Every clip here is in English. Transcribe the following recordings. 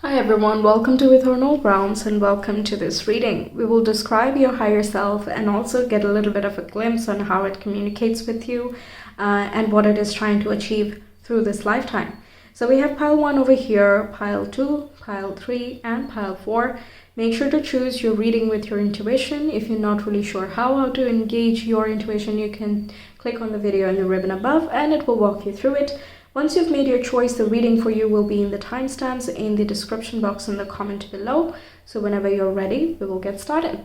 Hi everyone, welcome to Ethernal Realms and welcome to this reading. We will describe your higher self and also get a little bit of a glimpse on how it communicates with you and what it is trying to achieve through this lifetime. So we have pile 1 over here, pile 2, pile 3 and pile 4. Make sure to choose your reading with your intuition. If you're not really sure how to engage your intuition, you can click on the video in the ribbon above and it will walk you through it. Once you've made your choice, the reading for you will be in the timestamps in the description box and the comment below. So whenever you're ready, we will get started.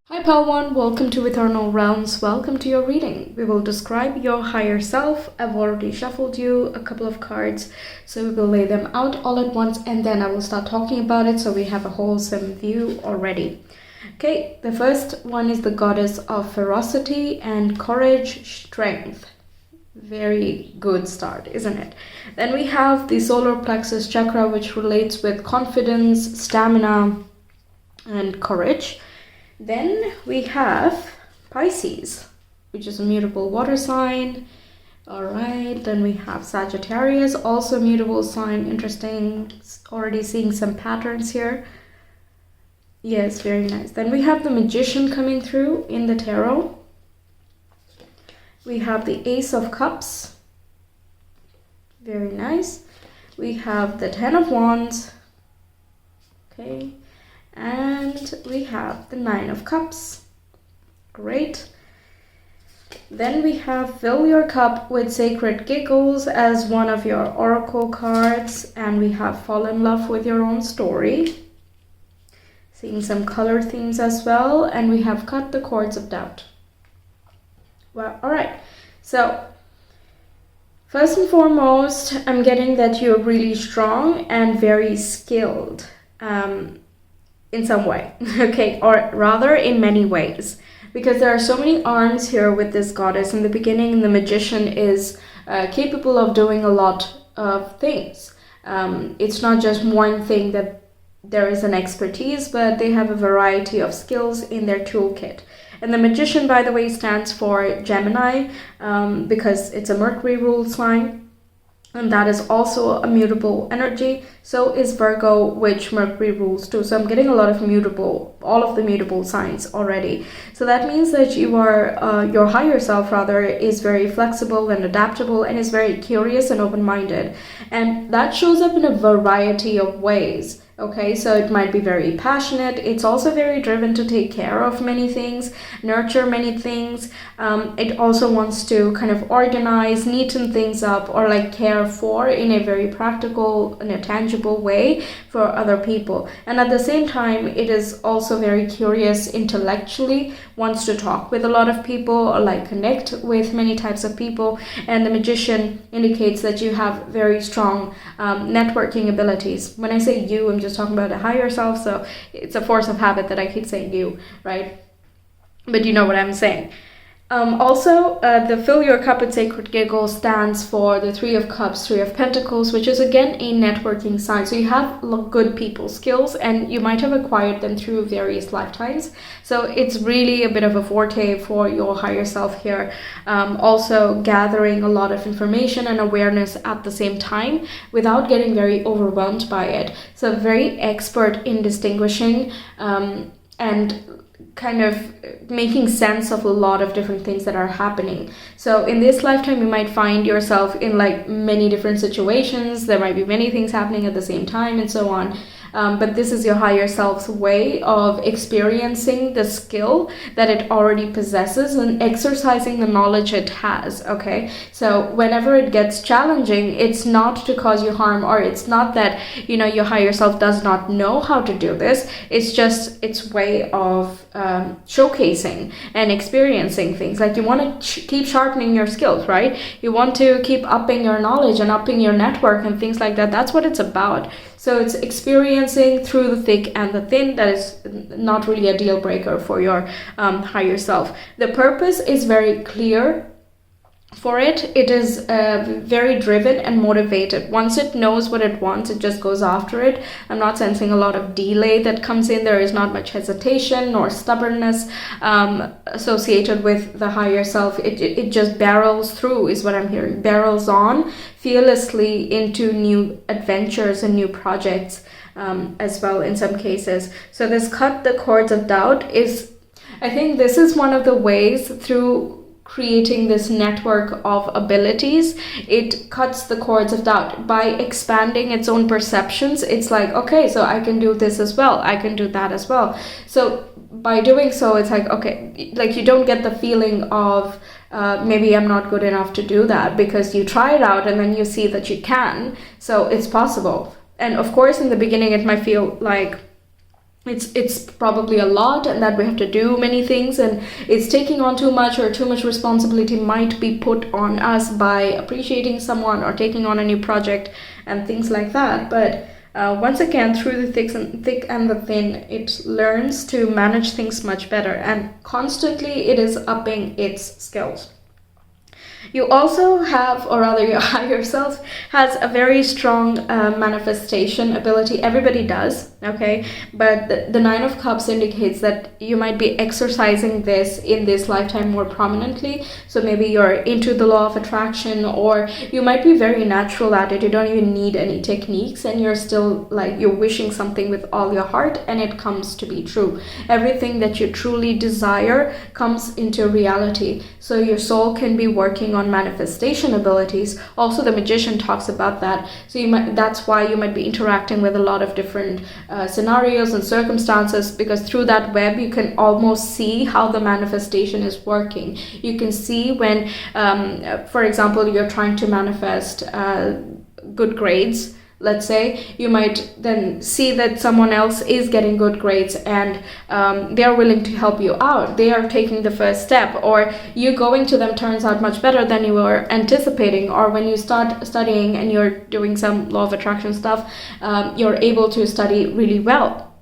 Hi pile 1, welcome to Ethernal Realms, welcome to your reading. We will describe your higher self. I've already shuffled you a couple of cards, so we will lay them out all at once and then I will start talking about it so we have a wholesome view already. Okay, the first one is the goddess of ferocity and courage, strength. Very good start, isn't it? Then we have the solar plexus chakra, which relates with confidence, stamina, and courage. Then we have Pisces, which is a mutable water sign. All right, then we have Sagittarius, also a mutable sign. Interesting, already seeing some patterns here. Yes, very nice. Then we have the Magician coming through in the tarot. We have the Ace of Cups, very nice. We have the Ten of Wands, okay, and we have the Nine of Cups, great. Then we have Fill Your Cup with Sacred Giggles as one of your oracle cards, and we have Fall in Love with Your Own Story, seeing some color themes as well, and we have Cut the Cords of Doubt. Well, all right, so first and foremost, I'm getting that you're really strong and very skilled in some way, okay, or rather in many ways, because there are so many arms here with this goddess. In the beginning, the Magician is capable of doing a lot of things. It's not just one thing that there is an expertise, but they have a variety of skills in their toolkit. And the Magician, by the way, stands for Gemini because it's a Mercury ruled sign. And that is also a mutable energy. So is Virgo, which Mercury rules too. So I'm getting a lot of all of the mutable signs already. So that means that you are, your higher self rather, is very flexible and adaptable and is very curious and open-minded. And that shows up in a variety of ways. Okay, so it might be very passionate. It's also very driven to take care of many things, nurture many things. It also wants to kind of organize, neaten things up, or like care for in a very practical and a tangible way for other people. And at the same time, it is also very curious intellectually, wants to talk with a lot of people or like connect with many types of people. And the Magician indicates that you have very strong networking abilities. When I say you, I'm just talking about a higher self, so it's a force of habit that I keep saying you, right? But you know what I'm saying. Also, the Fill Your Cup with Sacred Giggle stands for the Three of Cups, Three of Pentacles, which is again a networking sign. So you have good people skills and you might have acquired them through various lifetimes. So it's really a bit of a forte for your higher self here. Also gathering a lot of information and awareness at the same time without getting very overwhelmed by it. So very expert in distinguishing and kind of making sense of a lot of different things that are happening. So in this lifetime, you might find yourself in like many different situations. There might be many things happening at the same time and so on. But this is your higher self's way of experiencing the skill that it already possesses and exercising the knowledge it has, okay? So whenever it gets challenging, it's not to cause you harm, or it's not that, you know, your higher self does not know how to do this. It's just its way of showcasing and experiencing things. Like you want to keep sharpening your skills, right? You want to keep upping your knowledge and upping your network and things like that. That's what it's about. So it's experiencing through the thick and the thin. That is not really a deal breaker for your higher self. The purpose is very clear for it. It is very driven and motivated. Once it knows what it wants, it just goes after it. I'm not sensing a lot of delay that comes in. There is not much hesitation nor stubbornness associated with the higher self. It just barrels through, is what I'm hearing. Barrels on fearlessly into new adventures and new projects as well in some cases. So this cut the cords of doubt is, I think this is one of the ways through creating this network of abilities. It cuts the cords of doubt by expanding its own perceptions. It's like, okay, so I can do this as well, I can do that as well. So by doing so, it's like, okay, like you don't get the feeling of maybe I'm not good enough to do that, because you try it out and then you see that you can, so it's possible. And of course in the beginning it might feel like it's probably a lot and that we have to do many things and it's taking on too much, or too much responsibility might be put on us by appreciating someone or taking on a new project and things like that. But once again, through the thick and the thin, it learns to manage things much better, and constantly it is upping its skills. You also have, or rather your higher self has a very strong manifestation ability. Everybody does, okay? But the Nine of Cups indicates that you might be exercising this in this lifetime more prominently. So maybe you're into the law of attraction, or you might be very natural at it. You don't even need any techniques, and you're still like, you're wishing something with all your heart and it comes to be true. Everything that you truly desire comes into reality. So your soul can be working on manifestation abilities. Also, the Magician talks about that. So that's why you might be interacting with a lot of different scenarios and circumstances, because through that web you can almost see how the manifestation is working. You can see when, for example, you're trying to manifest good grades. Let's say you might then see that someone else is getting good grades and they're willing to help you out. They are taking the first step, or you going to them turns out much better than you were anticipating. Or when you start studying and you're doing some law of attraction stuff, you're able to study really well.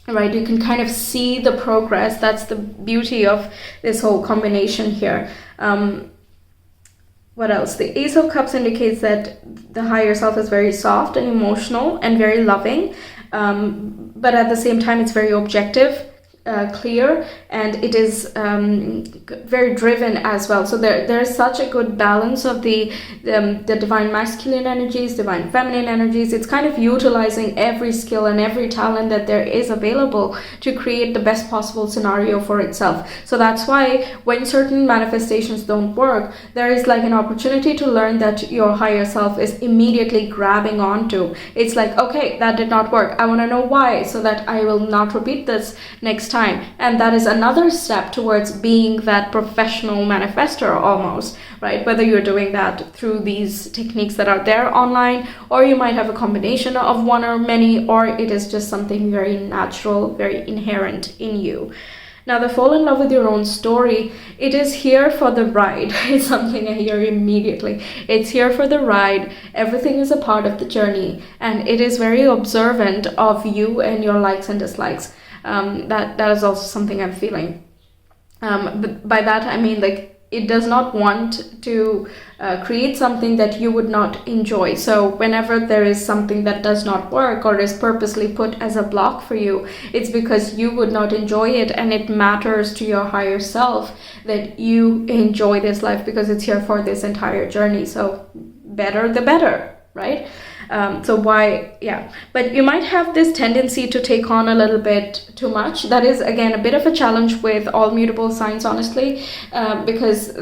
Right, you can kind of see the progress. That's the beauty of this whole combination here. What else? The Ace of Cups indicates that the higher self is very soft and emotional and very loving, but at the same time it's very objective, clear, and it is very driven as well. So there's such a good balance of the divine masculine energies, divine feminine energies. It's kind of utilizing every skill and every talent that there is available to create the best possible scenario for itself. So that's why when certain manifestations don't work, there is like an opportunity to learn that your higher self is immediately grabbing onto. It's like, okay, that did not work, I want to know why, so that I will not repeat this next time. And that is another step towards being that professional manifestor almost, right? Whether you're doing that through these techniques that are there online, or you might have a combination of one or many, or it is just something very natural, very inherent in you. Now, the fall in love with your own story, it is here for the ride. It's something I hear immediately. It's here for the ride. Everything is a part of the journey, and it is very observant of you and your likes and dislikes. That is also something I'm feeling. But by that I mean, like, it does not want to create something that you would not enjoy. So whenever there is something that does not work or is purposely put as a block for you, it's because you would not enjoy it, and it matters to your higher self that you enjoy this life, because it's here for this entire journey. So better the better, right? But you might have this tendency to take on a little bit too much. That is, again, a bit of a challenge with all mutable signs, honestly, because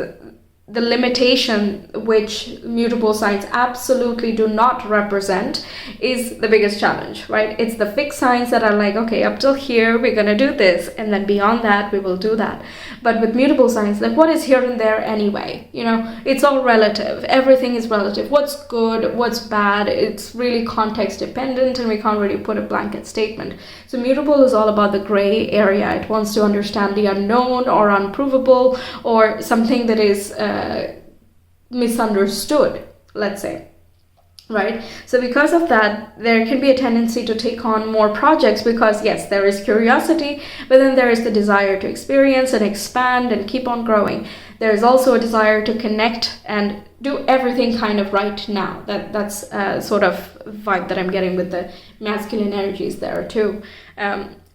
the limitation which mutable signs absolutely do not represent is the biggest challenge, right? It's the fixed signs that are like, okay, up till here we're gonna do this, and then beyond that we will do that. But with mutable signs, like, what is here and there anyway? You know, it's all relative. Everything is relative. What's good, what's bad, it's really context dependent, and we can't really put a blanket statement. So mutable is all about the gray area. It wants to understand the unknown or unprovable, or something that is misunderstood, let's say. right? So because of that, there can be a tendency to take on more projects because yes, there is curiosity, but then there is the desire to experience and expand and keep on growing. There is also a desire to connect and do everything kind of right now. That's sort of vibe that I'm getting with the masculine energies there too.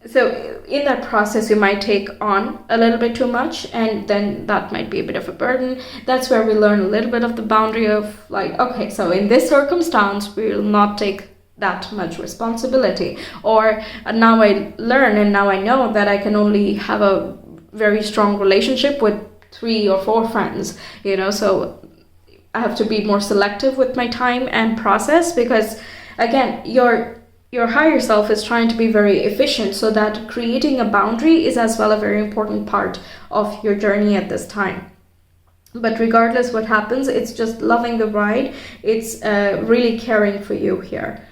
So in that process, you might take on a little bit too much, and then that might be a bit of a burden. That's where we learn a little bit of the boundary of like, okay, so in this circumstance, we will not take that much responsibility. Or now I learn and now I know that I can only have a very strong relationship with 3 or 4 friends, so I have to be more selective with my time and process, because again, your higher self is trying to be very efficient, so that creating a boundary is as well a very important part of your journey at this time. But regardless what happens, it's just loving the ride. It's really caring for you here.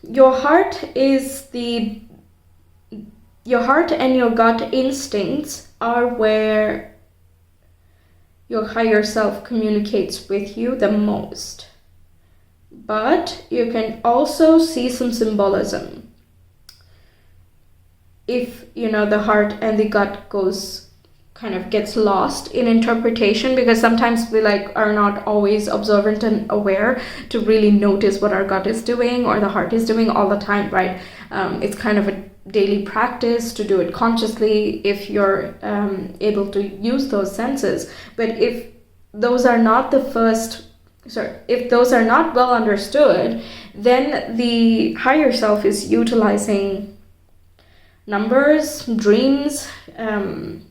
Your heart and your gut instincts are where your higher self communicates with you the most. But you can also see some symbolism if the heart and the gut gets lost in interpretation, because sometimes we are not always observant and aware to really notice what our gut is doing or the heart is doing all the time, right? It's kind of a daily practice to do it consciously if you're able to use those senses. But if those are not well understood, then the higher self is utilizing numbers, dreams, and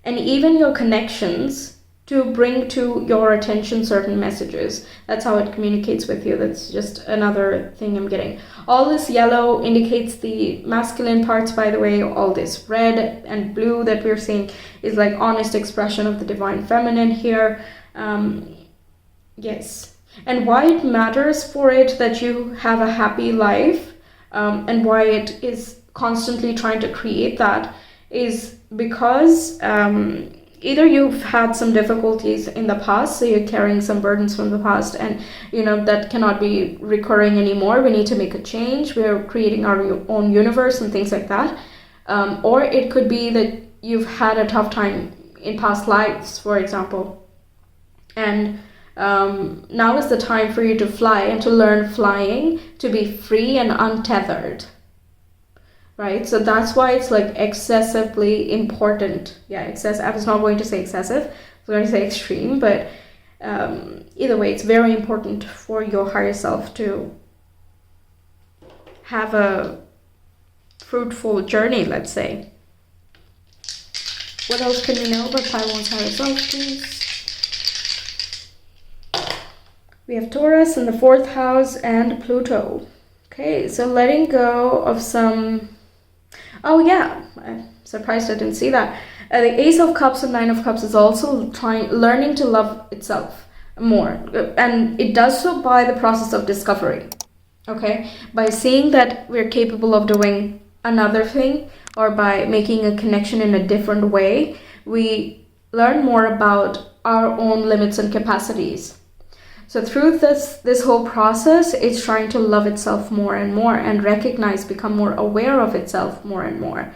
even your connections to bring to your attention certain messages. That's how it communicates with you. That's just another thing I'm getting. All this yellow indicates the masculine parts, by the way. All this red and blue that we're seeing is like honest expression of the divine feminine here. Yes. And why it matters for it that you have a happy life, and why it is constantly trying to create that, is because either you've had some difficulties in the past, so you're carrying some burdens from the past, and that cannot be recurring anymore. We need to make a change. We're creating our own universe and things like that. Or it could be that you've had a tough time in past lives, for example, and now is the time for you to fly and to learn flying, to be free and untethered. Right? So that's why it's excessively important. Yeah, I was not going to say excessive. I was going to say extreme, but either way, it's very important for your higher self to have a fruitful journey, let's say. What else can we know about Chiron's higher self, please? We have Taurus in the 4th house and Pluto. Okay, so letting go of some... Oh yeah, I'm surprised I didn't see that. The Ace of Cups and 9 of Cups is also learning to love itself more. And it does so by the process of discovery. Okay? By seeing that we're capable of doing another thing, or by making a connection in a different way, we learn more about our own limits and capacities. So through this whole process, it's trying to love itself more and more and become more aware of itself more and more.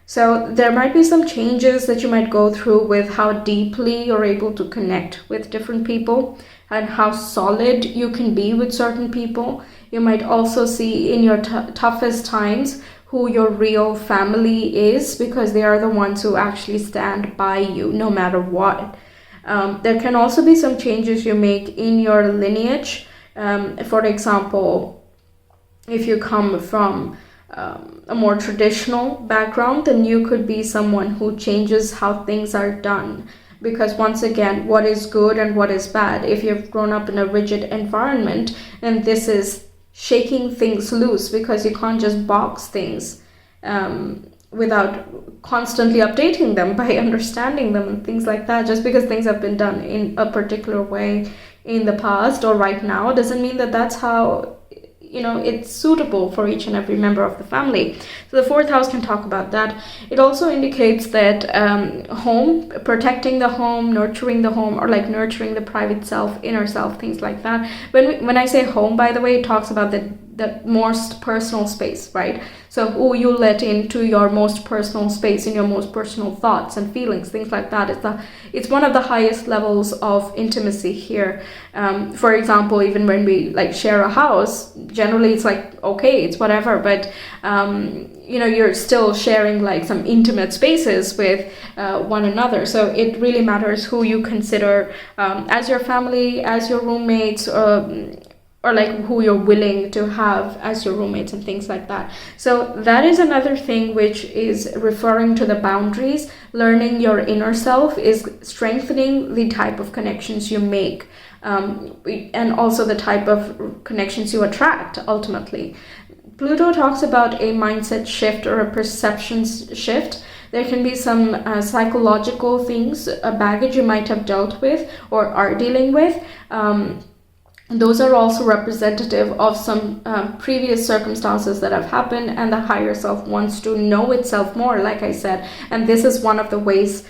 So there might be some changes that you might go through with how deeply you're able to connect with different people and how solid you can be with certain people. You might also see in your toughest times who your real family is, because they are the ones who actually stand by you no matter what. There can also be some changes you make in your lineage. For example, if you come from a more traditional background, then you could be someone who changes how things are done. Because once again, what is good and what is bad? If you've grown up in a rigid environment, then this is shaking things loose, because you can't just box things without constantly updating them by understanding them and things like that. Just because things have been done in a particular way in the past or right now doesn't mean that that's how it's suitable for each and every member of the family. So the fourth house can talk about that. It also indicates that home, protecting the home, nurturing the home, or like nurturing the private self, inner self, things like that. When I say home, by the way, it talks about the most personal space, right? So who you let into your most personal space, in your most personal thoughts and feelings, things like that. It's one of the highest levels of intimacy here. For example, even when we like share a house, generally it's like, okay, it's whatever, but you're still sharing like some intimate spaces with one another. So it really matters who you consider as your family, as your roommates, or like who you're willing to have as your roommates and things like that. So that is another thing which is referring to the boundaries. Learning your inner self is strengthening the type of connections you make, and also the type of connections you attract ultimately. Pluto talks about a mindset shift or a perception shift. There can be some psychological things, a baggage you might have dealt with or are dealing with. Those are also representative of some previous circumstances that have happened, and the higher self wants to know itself more, like I said, and this is one of the ways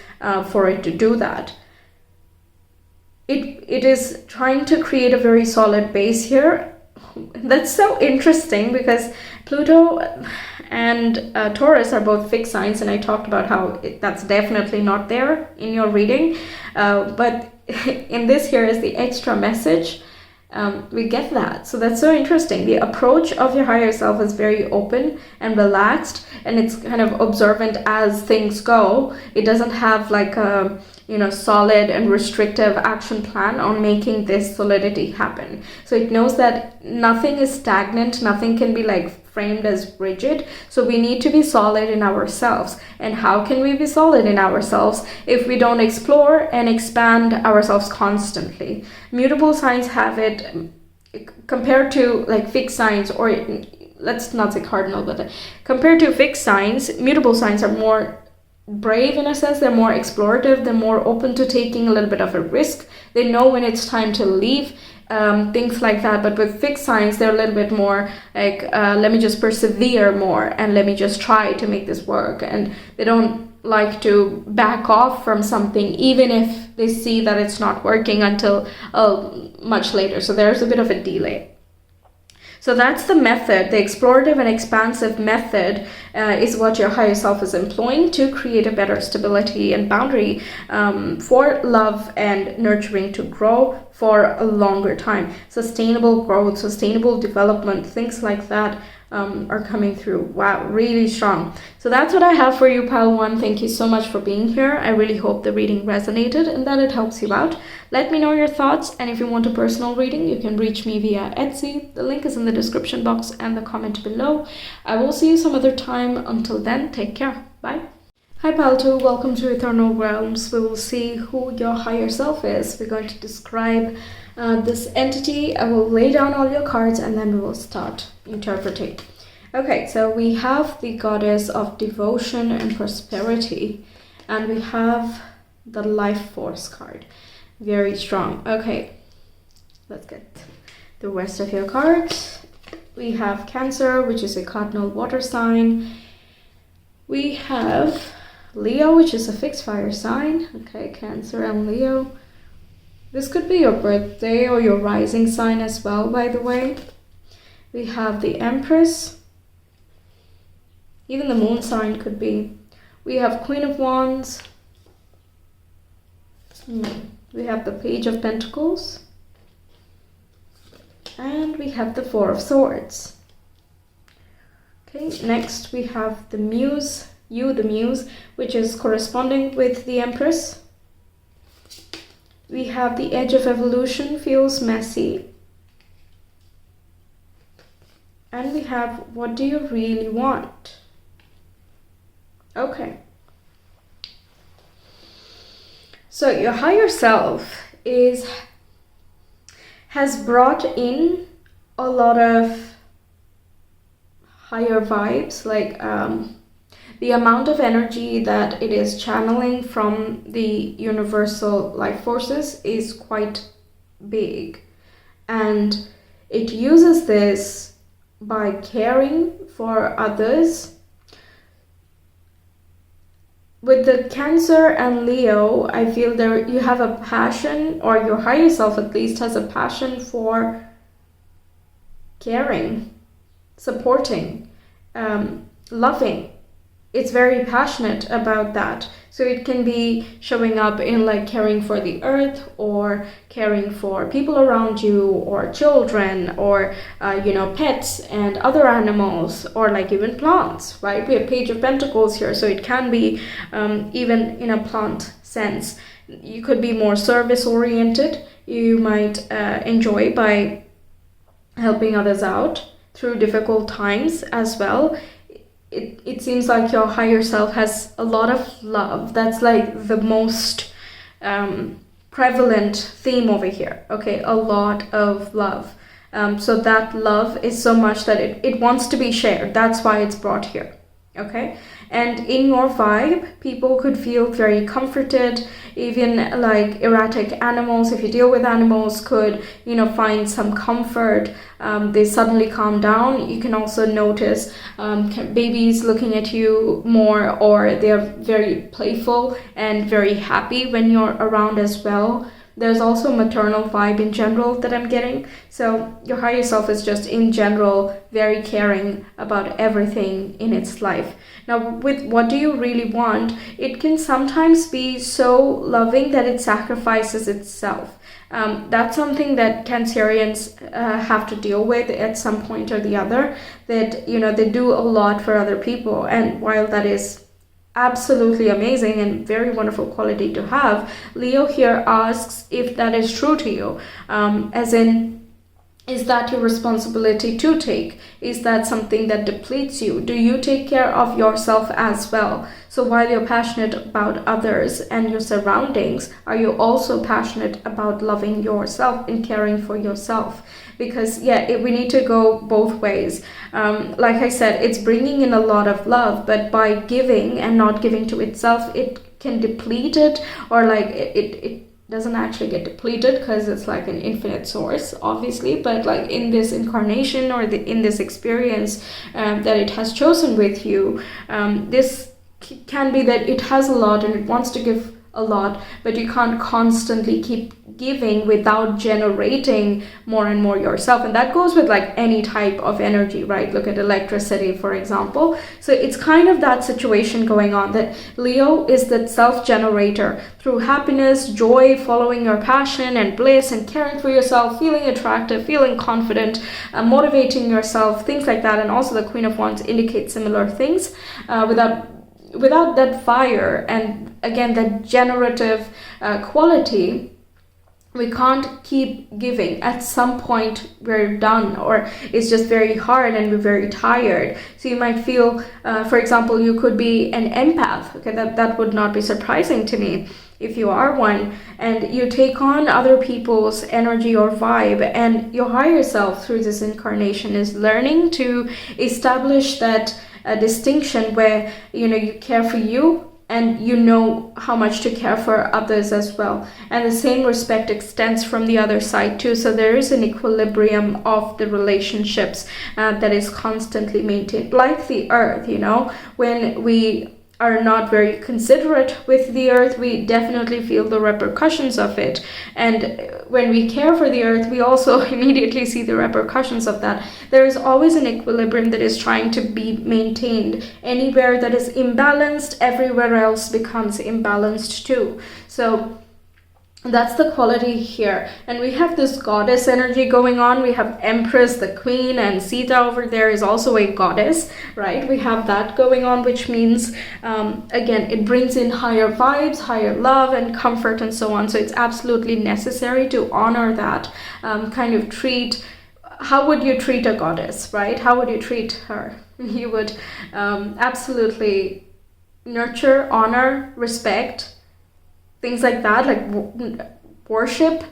for it to do that. It is trying to create a very solid base here. That's so interesting because Pluto and Taurus are both fixed signs, and I talked about how that's definitely not there in your reading, but in this here is the extra message. We get that. So that's so interesting. The approach of your higher self is very open and relaxed, and it's kind of observant as things go. It doesn't have like a solid and restrictive action plan on making this solidity happen. So it knows that nothing is stagnant, nothing can be like framed as rigid. So we need to be solid in ourselves. And how can we be solid in ourselves if we don't explore and expand ourselves constantly? Mutable signs have it compared to like fixed signs, or let's not say cardinal, but compared to fixed signs, mutable signs are more brave in a sense. They're more explorative, they're more open to taking a little bit of a risk. They know when it's time to leave, things like that. But with fixed signs, they're a little bit more like, let me just persevere more and let me just try to make this work. And they don't like to back off from something even if they see that it's not working until much later. So there's a bit of a delay. So that's the method. The explorative and expansive method is what your higher self is employing to create a better stability and boundary for love and nurturing to grow for a longer time. Sustainable growth, sustainable development, things like that are coming through. Wow, really strong. So that's what I have for you, Pile 1. Thank you so much for being here. I really hope the reading resonated and that it helps you out. Let me know your thoughts, and if you want a personal reading, you can reach me via Etsy. The link is in the description box and the comment below. I will see you some other time. Until then, take care. Bye. Hi Pile 2, welcome to Ethernal Realms. We will see who your higher self is. We're going to describe this entity. I will lay down all your cards and then we will start interpreting. Okay, so we have the goddess of devotion and prosperity, and we have the life force card. Very strong. Okay, let's get the rest of your cards. We have Cancer, which is a cardinal water sign. We have Leo, which is a fixed fire sign. Okay, Cancer and Leo. This could be your birthday or your rising sign as well, by the way. We have the Empress. Even the moon sign could be. We have Queen of Wands. We have the Page of Pentacles. And we have the Four of Swords. Okay, next we have the Muse. You, the Muse, which is corresponding with the Empress. We have the Edge of Evolution, feels messy. And we have What Do You Really Want? Okay. So your higher self has brought in a lot of higher vibes, like the amount of energy that it is channeling from the universal life forces is quite big, and it uses this by caring for others. With the Cancer and Leo, I feel there you have a passion, or your higher self at least has a passion for caring, supporting, loving. It's very passionate about that. So it can be showing up in like caring for the earth, or caring for people around you, or children, or pets and other animals, or like even plants, right? We have Page of Pentacles here, so it can be even in a plant sense. You could be more service oriented. You might enjoy by helping others out through difficult times as well. It seems like your higher self has a lot of love. That's like the most prevalent theme over here. Okay, a lot of love. So that love is so much that it wants to be shared. That's why it's brought here. Okay, and in your vibe, people could feel very comforted. Even like erratic animals, if you deal with animals, could find some comfort. They suddenly calm down. You can also notice babies looking at you more, or they're very playful and very happy when you're around as well. There's also maternal vibe in general that I'm getting. So your higher self is just in general very caring about everything in its life. Now, with what do you really want, it can sometimes be so loving that it sacrifices itself. That's something that Cancerians have to deal with at some point or the other, that they do a lot for other people. And while that is absolutely amazing and very wonderful quality to have, Leo here asks if that is true to you, as in, is that your responsibility to take? Is that something that depletes you? Do you take care of yourself as well? So while you're passionate about others and your surroundings, are you also passionate about loving yourself and caring for yourself? Because we need to go both ways. Like I said, it's bringing in a lot of love, but by giving and not giving to itself, it can deplete it, or like it doesn't actually get depleted, because it's like an infinite source, obviously, but like in this incarnation, or in this experience that it has chosen with you, this can be that it has a lot and it wants to give a lot, but you can't constantly keep giving without generating more and more yourself. And that goes with like any type of energy, right? Look at electricity, for example. So it's kind of that situation going on, that Leo is that self-generator through happiness, joy, following your passion and bliss, and caring for yourself, feeling attractive, feeling confident, motivating yourself, things like that. And also the Queen of Wands indicates similar things. Without that fire and again that generative quality, we can't keep giving. At some point we're done, or it's just very hard and we're very tired. So you might feel, for example, you could be an empath. Okay, that would not be surprising to me if you are one, and you take on other people's energy or vibe, and your higher self through this incarnation is learning to establish that distinction where you care for you, and you know how much to care for others as well, and the same respect extends from the other side too. So there is an equilibrium of the relationships that is constantly maintained, like the earth. When we are not very considerate with the earth, we definitely feel the repercussions of it. And when we care for the earth, we also immediately see the repercussions of that. There is always an equilibrium that is trying to be maintained. Anywhere that is imbalanced, everywhere else becomes imbalanced too. So that's the quality here. And we have this goddess energy going on. We have Empress, the Queen, and Sita over there is also a goddess, right? We have that going on, which means, again, it brings in higher vibes, higher love and comfort and so on. So it's absolutely necessary to honor that, kind of treat. How would you treat a goddess, right? How would you treat her? You would absolutely nurture, honor, respect, things like that, like worship,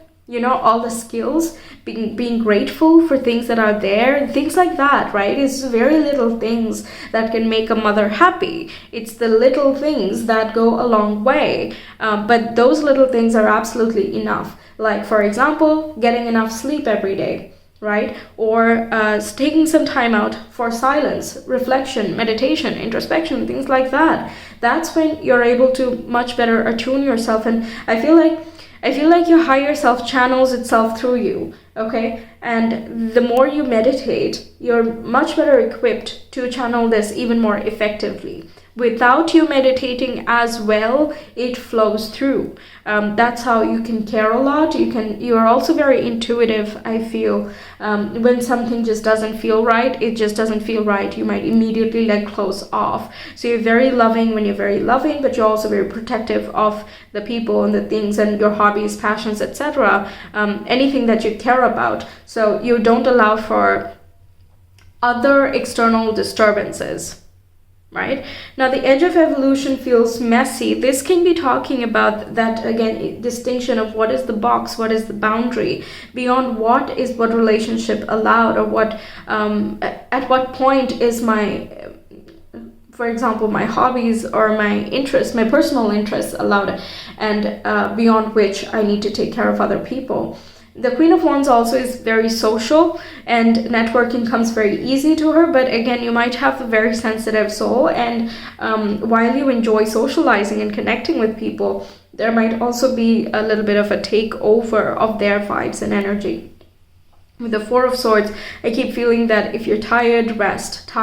all the skills, being grateful for things that are there, and things like that, right? It's very little things that can make a mother happy. It's the little things that go a long way, but those little things are absolutely enough. Like, for example, getting enough sleep every day, right? Or taking some time out for silence, reflection, meditation, introspection, things like that. That's when you're able to much better attune yourself. And I feel like your higher self channels itself through you, okay? And the more you meditate, you're much better equipped to channel this even more effectively. Without you meditating as well, it flows through. That's how you can care a lot. You are also very intuitive, I feel. When something just doesn't feel right, it just doesn't feel right. You might immediately let close off. So you're very loving when you're very loving, but you're also very protective of the people and the things and your hobbies, passions, etc. Anything that you care about. So you don't allow for other external disturbances. Right? Now, the edge of evolution feels messy. This can be talking about that, again, distinction of what is the box, what is the boundary, beyond what is what relationship allowed, or what, at what point is my, for example, my hobbies or my interests, my personal interests allowed, and beyond which I need to take care of other people. The Queen of Wands also is very social, and networking comes very easy to her, but again, you might have a very sensitive soul, and while you enjoy socializing and connecting with people, there might also be a little bit of a takeover of their vibes and energy. With the Four of Swords, I keep feeling that if you're tired, rest,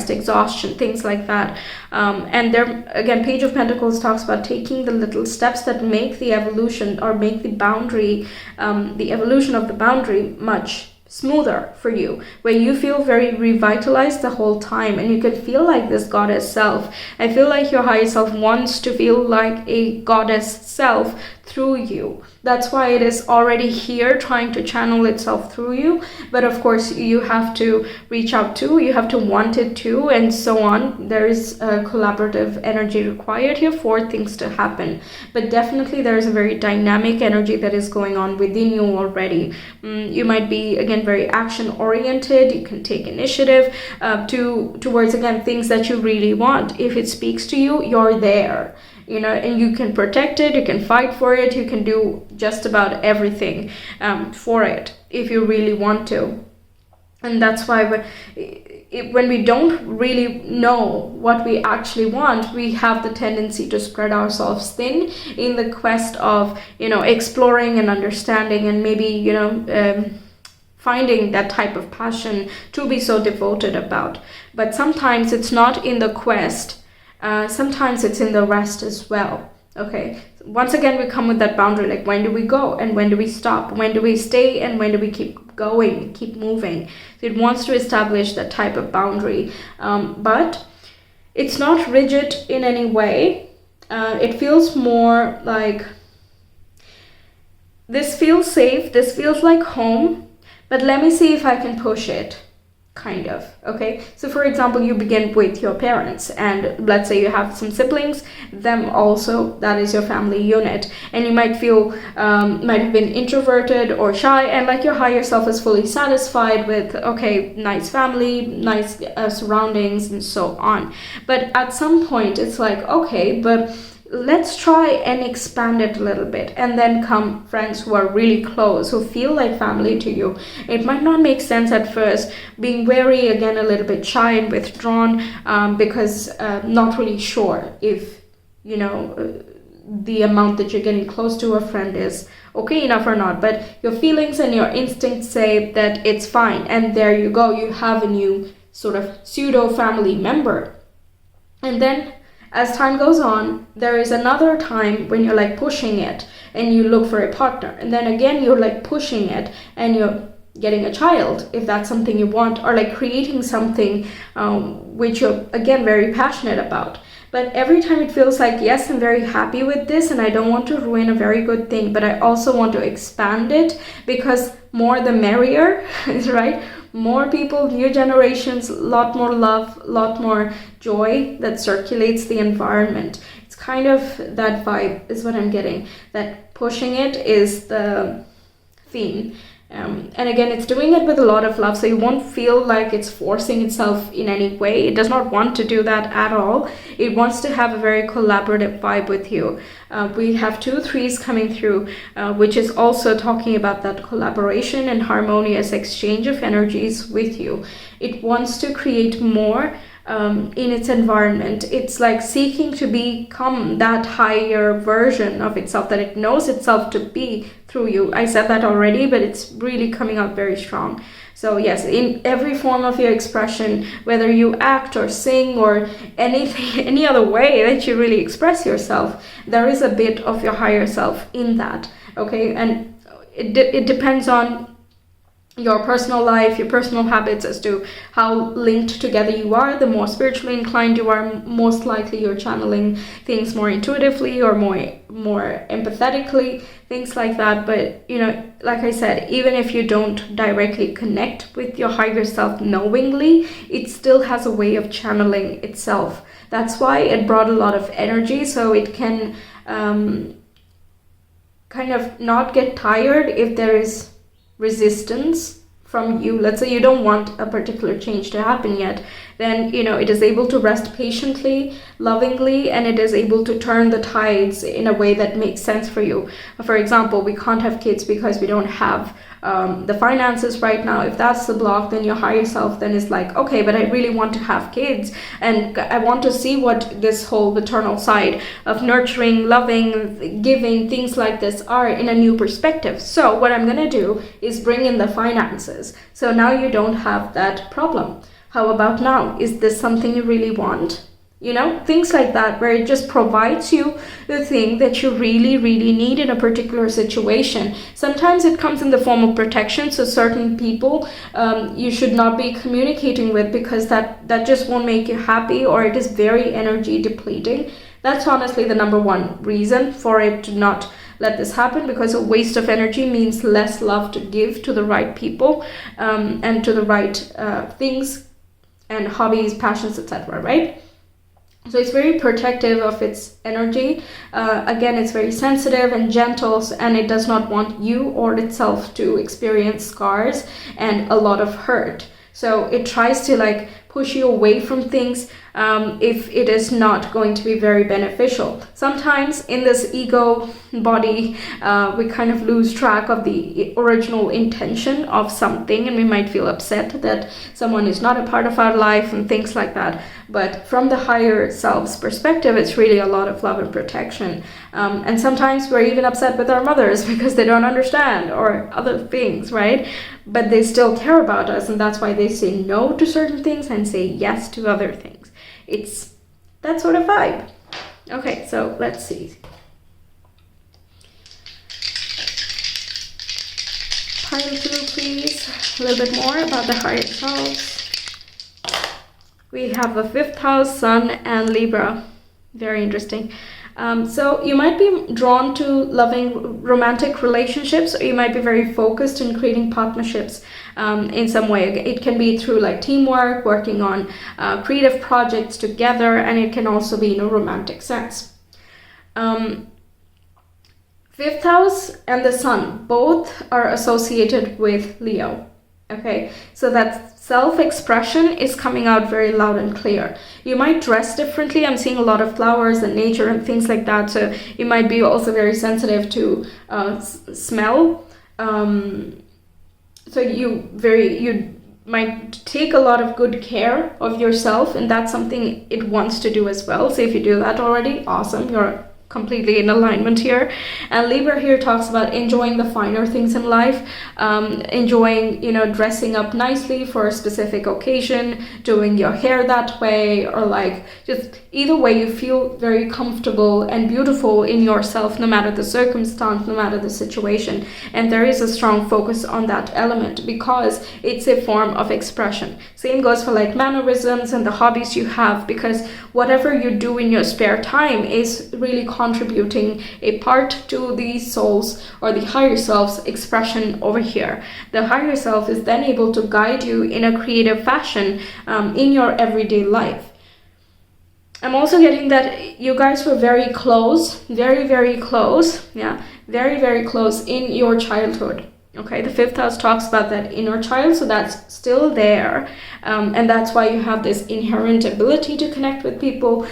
exhaustion, things like that. And there, again, Page of Pentacles talks about taking the little steps that make the evolution or make the boundary, the evolution of the boundary much smoother for you, where you feel very revitalized the whole time, and you can feel like this goddess self. I feel like your higher self wants to feel like a goddess self through you. That's why it is already here trying to channel itself through you. But of course, you have to reach out to, you have to want it to, and so on. There is a collaborative energy required here for things to happen. But definitely there is a very dynamic energy that is going on within you already. You might be, again, very action oriented. You can take initiative towards, again, things that you really want. If it speaks to you, you're there. You know, and you can protect it, you can fight for it, you can do just about everything for it if you really want to. And that's why when we don't really know what we actually want, we have the tendency to spread ourselves thin in the quest of, you know, exploring and understanding, and maybe, you know, finding that type of passion to be so devoted about. But sometimes it's not in the quest. Sometimes it's in the rest as well. Okay, once again, we come with that boundary, like when do we go and when do we stop? When do we stay and when do we keep going, keep moving? So it wants to establish that type of boundary, but it's not rigid in any way. It feels more like this feels safe, this feels like home, but let me see if I can push it. Kind of, okay? So for example, you begin with your parents, and let's say you have some siblings, them also, that is your family unit, and you might feel, might have been introverted or shy, and like your higher self is fully satisfied with, okay, nice family, nice surroundings, and so on. But at some point, it's like, okay, but let's try and expand it a little bit, and then come friends who are really close, who feel like family to you. It might not make sense at first, being wary, again, a little bit shy and withdrawn, because not really sure if, you know, the amount that you're getting close to a friend is okay enough or not. But your feelings and your instincts say that it's fine, and there you go, you have a new sort of pseudo family member. And then as time goes on, there is another time when you're like pushing it and you look for a partner, and then again you're like pushing it and you're getting a child, if that's something you want, or like creating something which you're, again, very passionate about. But every time it feels like, yes, I'm very happy with this and I don't want to ruin a very good thing, but I also want to expand it, because more the merrier, right? More people, new generations, a lot more love, a lot more joy that circulates the environment. It's kind of that vibe is what I'm getting. That pushing it is the theme. And again, it's doing it with a lot of love, so you won't feel like it's forcing itself in any way. It does not want to do that at all. It wants to have a very collaborative vibe with you. We have 2 threes coming through, which is also talking about that collaboration and harmonious exchange of energies with you. It wants to create more in its environment. It's like seeking to become that higher version of itself that it knows itself to be through you. I said that already, but it's really coming out very strong. So yes, in every form of your expression, whether you act or sing or anything, any other way that you really express yourself, there is a bit of your higher self in that. Okay, and it depends on your personal life, your personal habits as to how linked together you are. The more spiritually inclined you are, most likely you're channeling things more intuitively or more empathetically, things like that. But you know, like I said, even if you don't directly connect with your higher self knowingly, it still has a way of channeling itself. That's why it brought a lot of energy, so it can kind of not get tired if there is resistance from you. Let's say you don't want a particular change to happen yet, then you know it is able to rest patiently, lovingly, and it is able to turn the tides in a way that makes sense for you. For example, we can't have kids because we don't have the finances right now. If that's the block, then your higher self then is like, okay, but I really want to have kids, and I want to see what this whole maternal side of nurturing, loving, giving, things like this are in a new perspective. So what I'm gonna do is bring in the finances. So now you don't have that problem. How about now? Is this something you really want? You know, things like that, where it just provides you the thing that you really, really need in a particular situation. Sometimes it comes in the form of protection. So certain people you should not be communicating with, because that just won't make you happy, or it is very energy depleting. That's honestly the number one reason for it to not let this happen, because a waste of energy means less love to give to the right people and to the right things and hobbies, passions, etc., right? So it's very protective of its energy. Again, it's very sensitive and gentle, and it does not want you or itself to experience scars and a lot of hurt. So it tries to like push you away from things if it is not going to be very beneficial. Sometimes in this ego body, we kind of lose track of the original intention of something, and we might feel upset that someone is not a part of our life and things like that. But from the higher self's perspective, it's really a lot of love and protection. And sometimes we're even upset with our mothers because they don't understand, or other things, right? But they still care about us, and that's why they say no to certain things and say yes to other things. It's that sort of vibe. Okay, so let's see. Pile through, please. A little bit more about the higher selves. We have a 5th house, Sun, and Libra. Very interesting. So you might be drawn to loving romantic relationships, or you might be very focused in creating partnerships in some way. It can be through like teamwork, working on creative projects together, and it can also be in a romantic sense. 5th house and the Sun both are associated with Leo. Okay, so that self-expression is coming out very loud and clear. You might dress differently. I'm seeing a lot of flowers and nature and things like that. So you might be also very sensitive to smell. So you might take a lot of good care of yourself, and that's something it wants to do as well. So if you do that already, awesome. You're completely in alignment here. And Libra here talks about enjoying the finer things in life, enjoying, you know, dressing up nicely for a specific occasion, doing your hair that way, or like just either way you feel very comfortable and beautiful in yourself, no matter the circumstance, no matter the situation. And there is a strong focus on that element because it's a form of expression. Same goes for like mannerisms and the hobbies you have, because whatever you do in your spare time is really contributing a part to the soul's or the higher self's expression over here. The higher self is then able to guide you in a creative fashion in your everyday life. I'm also getting that you guys were very close, very, very close. Yeah, very, very close in your childhood. Okay, the fifth house talks about that inner child, so that's still there. And that's why you have this inherent ability to connect with people.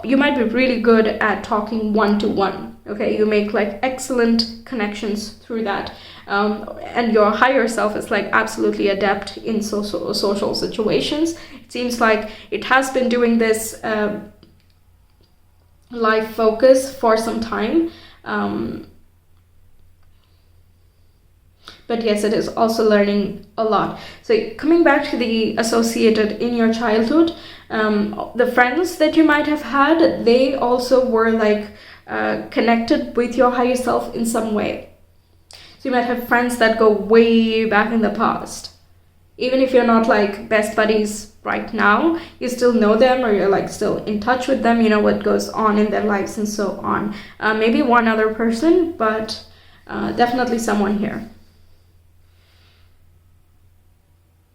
You might be really good at talking one-to-one. Okay, you make like excellent connections through that. And your higher self is like absolutely adept in social situations. It seems like it has been doing this life focus for some time. But yes, it is also learning a lot. So coming back to the associated in your childhood, the friends that you might have had, they also were like connected with your higher self in some way. So you might have friends that go way back in the past. Even if you're not like best buddies right now, you still know them, or you're like still in touch with them, you know what goes on in their lives and so on. Maybe one other person, but definitely someone here.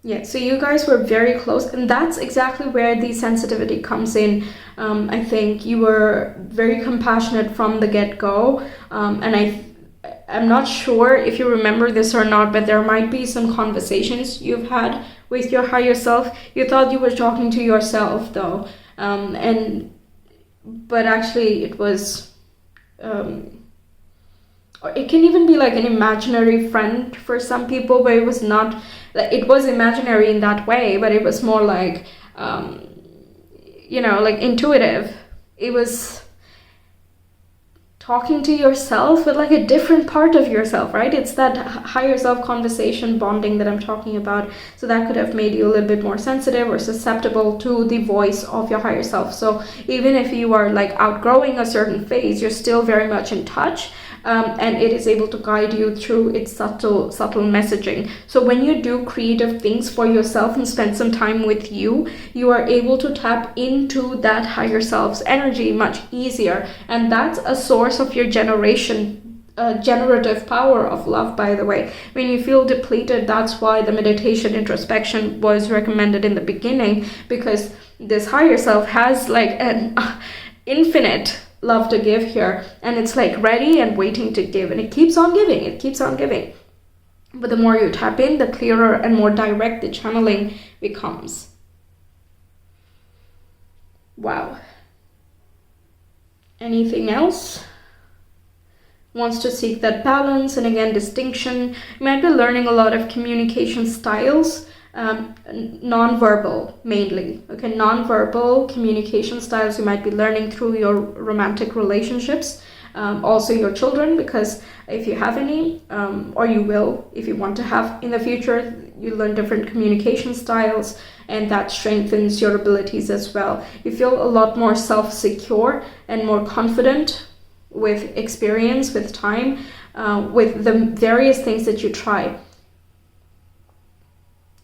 Yeah, so you guys were very close, and that's exactly where the sensitivity comes in. I think you were very compassionate from the get-go, and I'm not sure if you remember this or not, but there might be some conversations you've had with your higher self. You thought you were talking to yourself, though, but actually it was... or it can even be like an imaginary friend for some people, but it was not, it was imaginary in that way, but it was more like, like intuitive. It was talking to yourself, but like a different part of yourself, right? It's that higher self conversation bonding that I'm talking about. So that could have made you a little bit more sensitive or susceptible to the voice of your higher self. So even if you are like outgrowing a certain phase, you're still very much in touch. And it is able to guide you through its subtle messaging. So when you do creative things for yourself and spend some time with you, you are able to tap into that higher self's energy much easier. And that's a source of your generative power of love, by the way. When you feel depleted, that's why the meditation introspection was recommended in the beginning, because this higher self has like an infinite love to give here, and it's like ready and waiting to give, and it keeps on giving. But the more you tap in, the clearer and more direct the channeling becomes. Wow. Anything else? Wants to seek that balance and again distinction. You might be learning a lot of communication styles, non-verbal mainly. Okay, non-verbal communication styles you might be learning through your romantic relationships, also your children, because if you have any, or you will if you want to have in the future, you learn different communication styles, and that strengthens your abilities as well. You feel a lot more self-secure and more confident with experience, with time, with the various things that you try.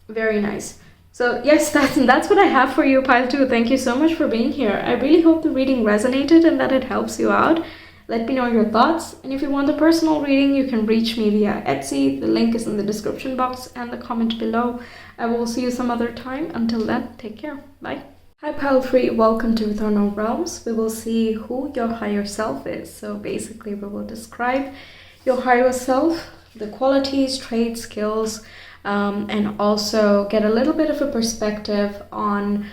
Very nice. So yes, that's what I have for you, Pile 2. Thank you so much for being here. I really hope the reading resonated and that it helps you out. Let me know your thoughts. And if you want a personal reading, you can reach me via Etsy. The link is in the description box and the comment below. I will see you some other time. Until then, take care. Bye. Hi Pile 3, welcome to Ethernal Realms. We will see who your higher self is. So basically we will describe your higher self, the qualities, traits, skills, and also get a little bit of a perspective on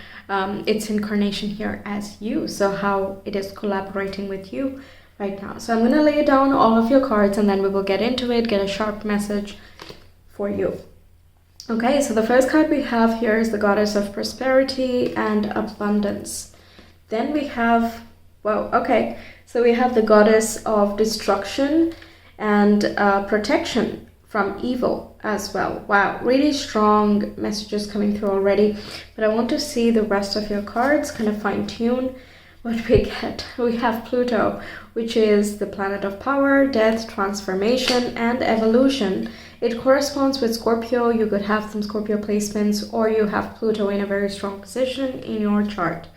its incarnation here as you, so how it is collaborating with you right now. So I'm going to lay down all of your cards and then we will get into it, get a sharp message for you. Okay, so the first card we have here is the Goddess of Prosperity and Abundance. Then we have, so we have the Goddess of Destruction and Protection from evil as well. Wow, really strong messages coming through already. But I want to see the rest of your cards, kind of fine tune what we get. We have Pluto, which is the planet of power, death, transformation, and evolution. It corresponds with Scorpio. You could have some Scorpio placements, or you have Pluto in a very strong position in your chart.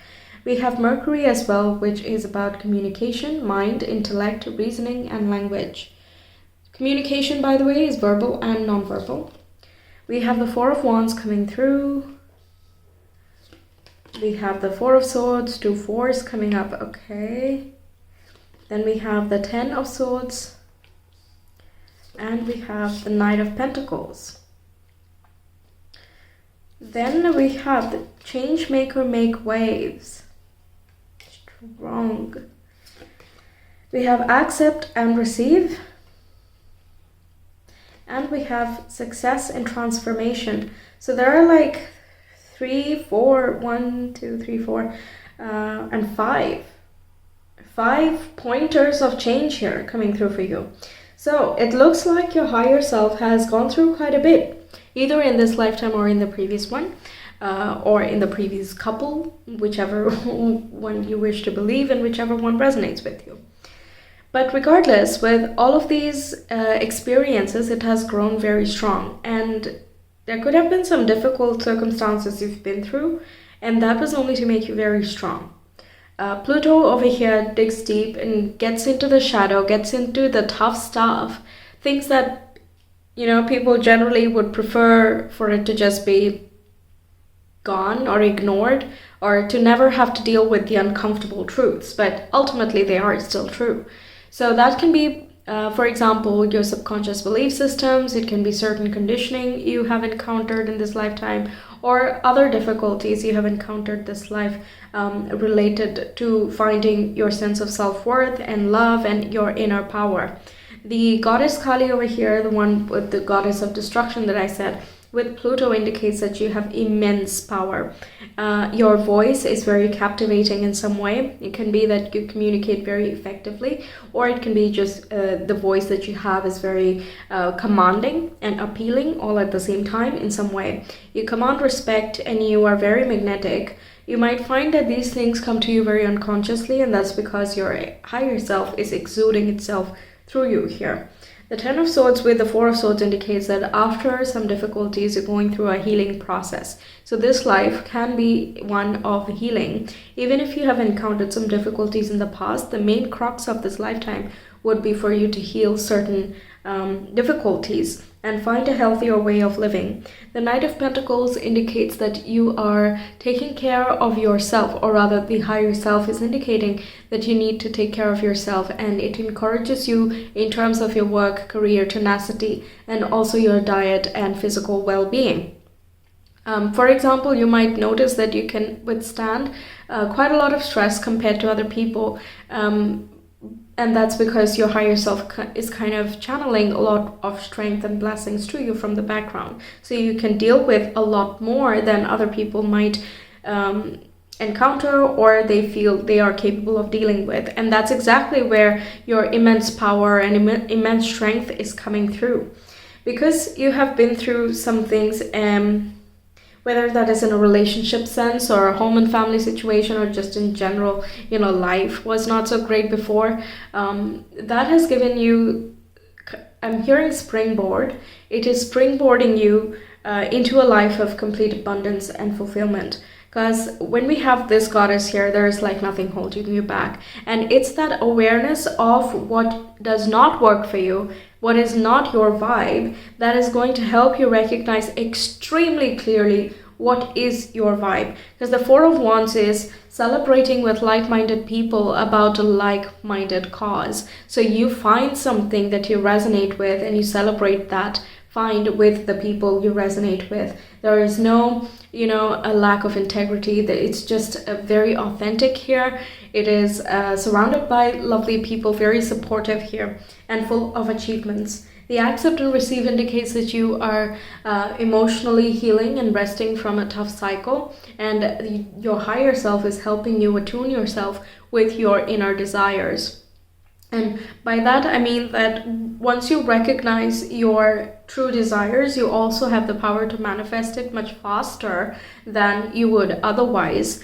We have Mercury as well, which is about communication, mind, intellect, reasoning, and language. Communication, by the way, is verbal and non-verbal. We have the Four of Wands coming through. We have the Four of Swords, 2 fours coming up, okay. Then we have the Ten of Swords, And we have the Knight of Pentacles. Then we have the Change Maker, Make Waves. Strong. We have Accept and Receive. And we have Success and Transformation. So there are like 3, 4, 1, 2, 3, 4, and 5 pointers of change here coming through for you. So it looks like your higher self has gone through quite a bit, either in this lifetime or in the previous one, or in the previous couple, whichever one you wish to believe and whichever one resonates with you. But regardless, with all of these experiences, it has grown very strong. And there could have been some difficult circumstances you've been through, and that was only to make you very strong. Pluto over here digs deep and gets into the shadow, gets into the tough stuff, things that, you know, people generally would prefer for it to just be gone or ignored, or to never have to deal with the uncomfortable truths, but ultimately they are still true. So that can be, for example, your subconscious belief systems. It can be certain conditioning you have encountered in this lifetime, or other difficulties you have encountered this life, related to finding your sense of self-worth and love and your inner power. The goddess Kali over here, the one with the goddess of destruction that I said, with Pluto indicates that you have immense power. Your voice is very captivating in some way. It can be that you communicate very effectively, or it can be just the voice that you have is very commanding and appealing all at the same time in some way. You command respect and you are very magnetic. You might find that these things come to you very unconsciously, and that's because your higher self is exuding itself through you here. The Ten of Swords with the Four of Swords indicates that after some difficulties, you're going through a healing process. So this life can be one of healing. Even if you have encountered some difficulties in the past, the main crux of this lifetime would be for you to heal certain difficulties and find a healthier way of living. The Knight of Pentacles indicates that you are taking care of yourself, or rather the higher self is indicating that you need to take care of yourself, and it encourages you in terms of your work, career, tenacity, and also your diet and physical well-being. For example, you might notice that you can withstand quite a lot of stress compared to other people, and that's because your higher self is kind of channeling a lot of strength and blessings to you from the background. So you can deal with a lot more than other people might encounter, or they feel they are capable of dealing with. And that's exactly where your immense power and immense strength is coming through. Because you have been through some things, whether that is in a relationship sense or a home and family situation, or just in general, you know, life was not so great before, that has given you, I'm hearing springboard. It is springboarding you into a life of complete abundance and fulfillment. Because when we have this goddess here, there is like nothing holding you back. And it's that awareness of what does not work for you, what is not your vibe, that is going to help you recognize extremely clearly what is your vibe. Because the Four of Wands is celebrating with like-minded people about a like-minded cause. So you find something that you resonate with and you celebrate that find with the people you resonate with. There is no, you know, a lack of integrity. It's just very authentic here. It is surrounded by lovely people, very supportive here, and full of achievements. The Accept and Receive indicates that you are emotionally healing and resting from a tough cycle, and your higher self is helping you attune yourself with your inner desires. And by that, I mean that once you recognize your true desires, you also have the power to manifest it much faster than you would otherwise,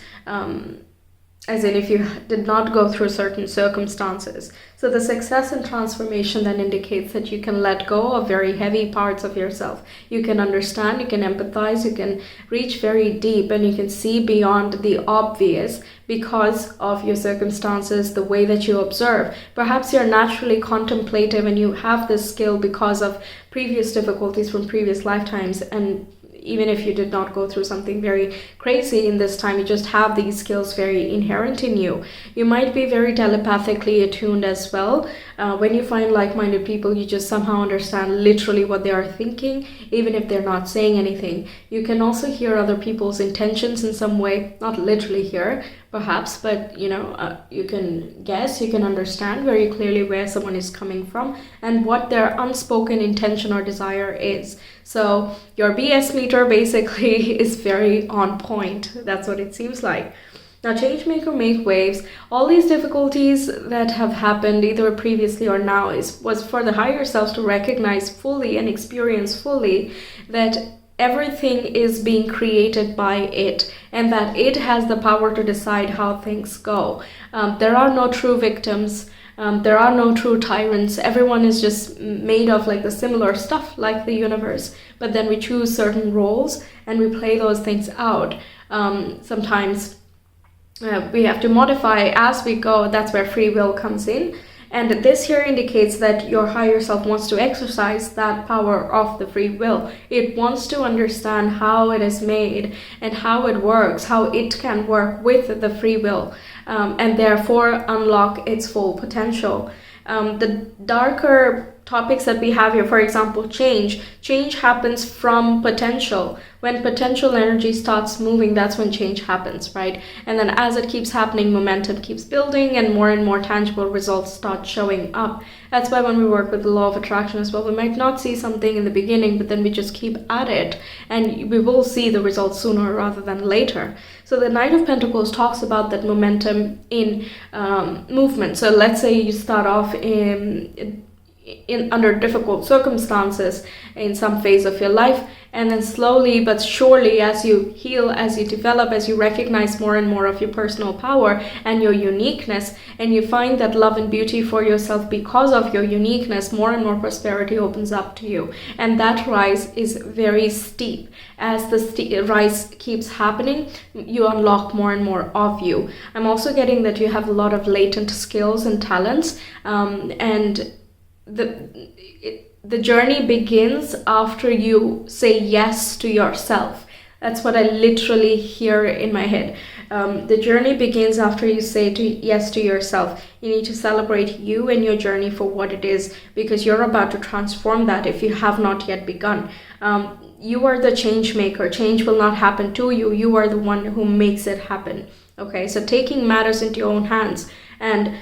as in if you did not go through certain circumstances. So the success and transformation then indicates that you can let go of very heavy parts of yourself. You can understand, you can empathize, you can reach very deep, and you can see beyond the obvious because of your circumstances, the way that you observe. Perhaps you're naturally contemplative and you have this skill because of previous difficulties from previous lifetimes, and even if you did not go through something very crazy in this time, you just have these skills very inherent in you. You might be very telepathically attuned as well. When you find like-minded people, you just somehow understand literally what they are thinking, even if they're not saying anything. You can also hear other people's intentions in some way, not literally hear, perhaps, but you can guess, you can understand very clearly where someone is coming from and what their unspoken intention or desire is. So your BS meter basically is very on point. That's what it seems like. Now, Changemaker make waves. All these difficulties that have happened either previously or now was for the higher selves to recognize fully and experience fully that everything is being created by it, and that it has the power to decide how things go. There are no true victims. There are no true tyrants. Everyone is just made of like the similar stuff, like the universe. But then we choose certain roles and we play those things out. Sometimes we have to modify as we go. That's where free will comes in. And this here indicates that your higher self wants to exercise that power of the free will. It wants to understand how it is made and how it works, how it can work with the free will, and therefore unlock its full potential. The darker topics that we have here, for example, change happens from potential. When potential energy starts moving, that's when change happens, right? And then as it keeps happening, momentum keeps building and more tangible results start showing up. That's why when we work with the law of attraction as well, we might not see something in the beginning, but then we just keep at it and we will see the results sooner rather than later. So the Knight of Pentacles talks about that momentum in movement. So let's say you start off in under difficult circumstances in some phase of your life, and then slowly but surely, as you heal, as you develop, as you recognize more and more of your personal power and your uniqueness, and you find that love and beauty for yourself because of your uniqueness, more and more prosperity opens up to you. And that rise is very steep. As the rise keeps happening, you unlock more and more of you. I'm also getting that you have a lot of latent skills and talents, and the journey begins after you say yes to yourself. That's what I literally hear in my head. The journey begins after you say yes to yourself. You need to celebrate you and your journey for what it is, because you're about to transform that if you have not yet begun. You are the change maker. Change will not happen to you. You are the one who makes it happen. Okay, so taking matters into your own hands. And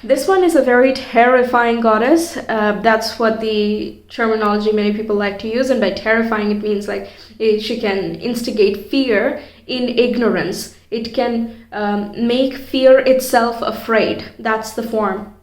this one is a very terrifying goddess. That's what the terminology many people like to use. And by terrifying, it means like she can instigate fear in ignorance. It can make fear itself afraid. That's the form.